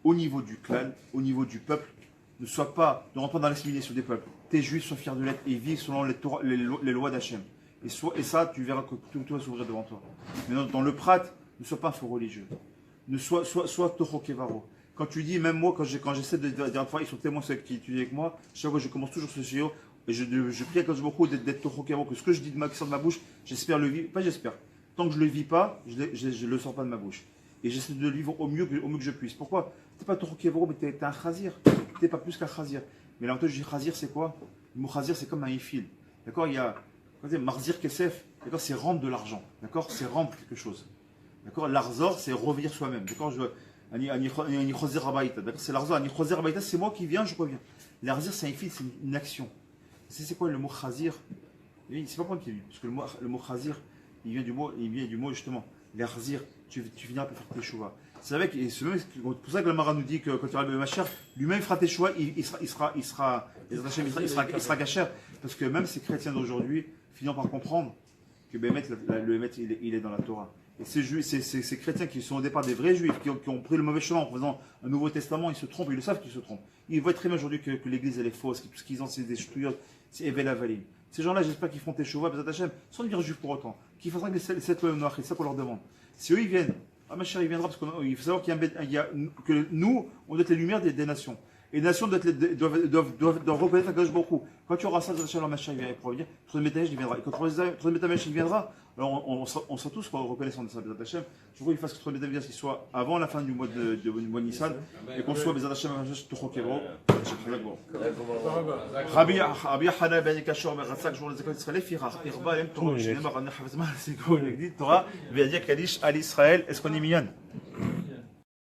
[SPEAKER 2] Au niveau du clan, au niveau du peuple, ne rentre pas dans l'assimilation des peuples. Tes juifs soient fiers de l'être et vivent selon les lois d'Hachem. Et ça, tu verras que tout va s'ouvrir devant toi. Mais dans le prat, ne sois pas un faux religieux. Ne sois Toho Kevaro. Quand tu dis, même moi, quand j'essaie de dire une fois, ils sont tellement ceux qui étudient avec moi, chaque fois je commence toujours ce CEO, et je prie à Kadosh Baruch Hu d'être Toho Kevaro, que ce que je dis qui sort de ma bouche, j'espère le vivre, pas j'espère. Tant que je le vis pas, je le sors pas de ma bouche. Et j'essaie de le vivre au mieux que je puisse. Pourquoi? T'es pas Toho Kevaro, mais t'es un Khazir. T'es pas plus qu'un Khazir. Mais l'avantage du Khazir, c'est quoi? Le mot Khazir, c'est comme un ifil. D'accord? Il y a, Marzir Kesef, d'accord? C'est rendre de l'argent. D'accord? C'est rendre quelque chose. D'accord? L'arzor, c'est revenir soi-même. D'accord? C'est l'arzor. C'est moi qui viens, je reviens. L'arzir, c'est un ifil, c'est une action. C'est quoi le mot Khazir? C'est pas moi qui vient. Parce que le mot Khazir, il vient du mot justement. L'arzir, tu finiras par faire tes chouvas. C'est vrai que c'est pour ça que la Mara nous dit que quand il y aura le Mashiach, lui-même fera tes choix, il sera gachère. Parce que même ces chrétiens d'aujourd'hui finissent par comprendre que le Hémet, il est dans la Torah. Et ces chrétiens qui sont au départ des vrais juifs, qui ont pris le mauvais chemin en faisant un Nouveau Testament, ils se trompent, ils le savent qu'ils se trompent. Ils voient très bien aujourd'hui que l'église elle est fausse, que tout ce qu'ils ont c'est des ch'touillottes, c'est Evel Avalim. Ces gens-là, j'espère qu'ils font tes chouvas, sans devenir juifs pour autant, qu'ils fassent les 7 lois noires, c'est ça qu'on leur demande. Si eux ils viennent, ma chère, il viendra parce qu'il faut savoir que nous, on doit être les lumières des nations. Et les nations doivent reconnaître Akadosh Baruch Hu. Quand tu auras ça, le Mashiach viendra. Quand le Mashiach viendra, alors on sera tous reconnaissants de ça, Bezat Hashem. Je veux qu'il fasse que le Mashiach qu'il soit avant la fin du mois de Nissan et qu'on soit Bezat Hashem Tochokero. Rabbi Hana ben Kashor Meratsak, je vous le dis, Israël, Firach, Irba, Em Torah, Shnema, Rana Havzman, c'est quoi, il dit Torah, Vedia Kalish, Al Israël, est-ce qu'on est mignon?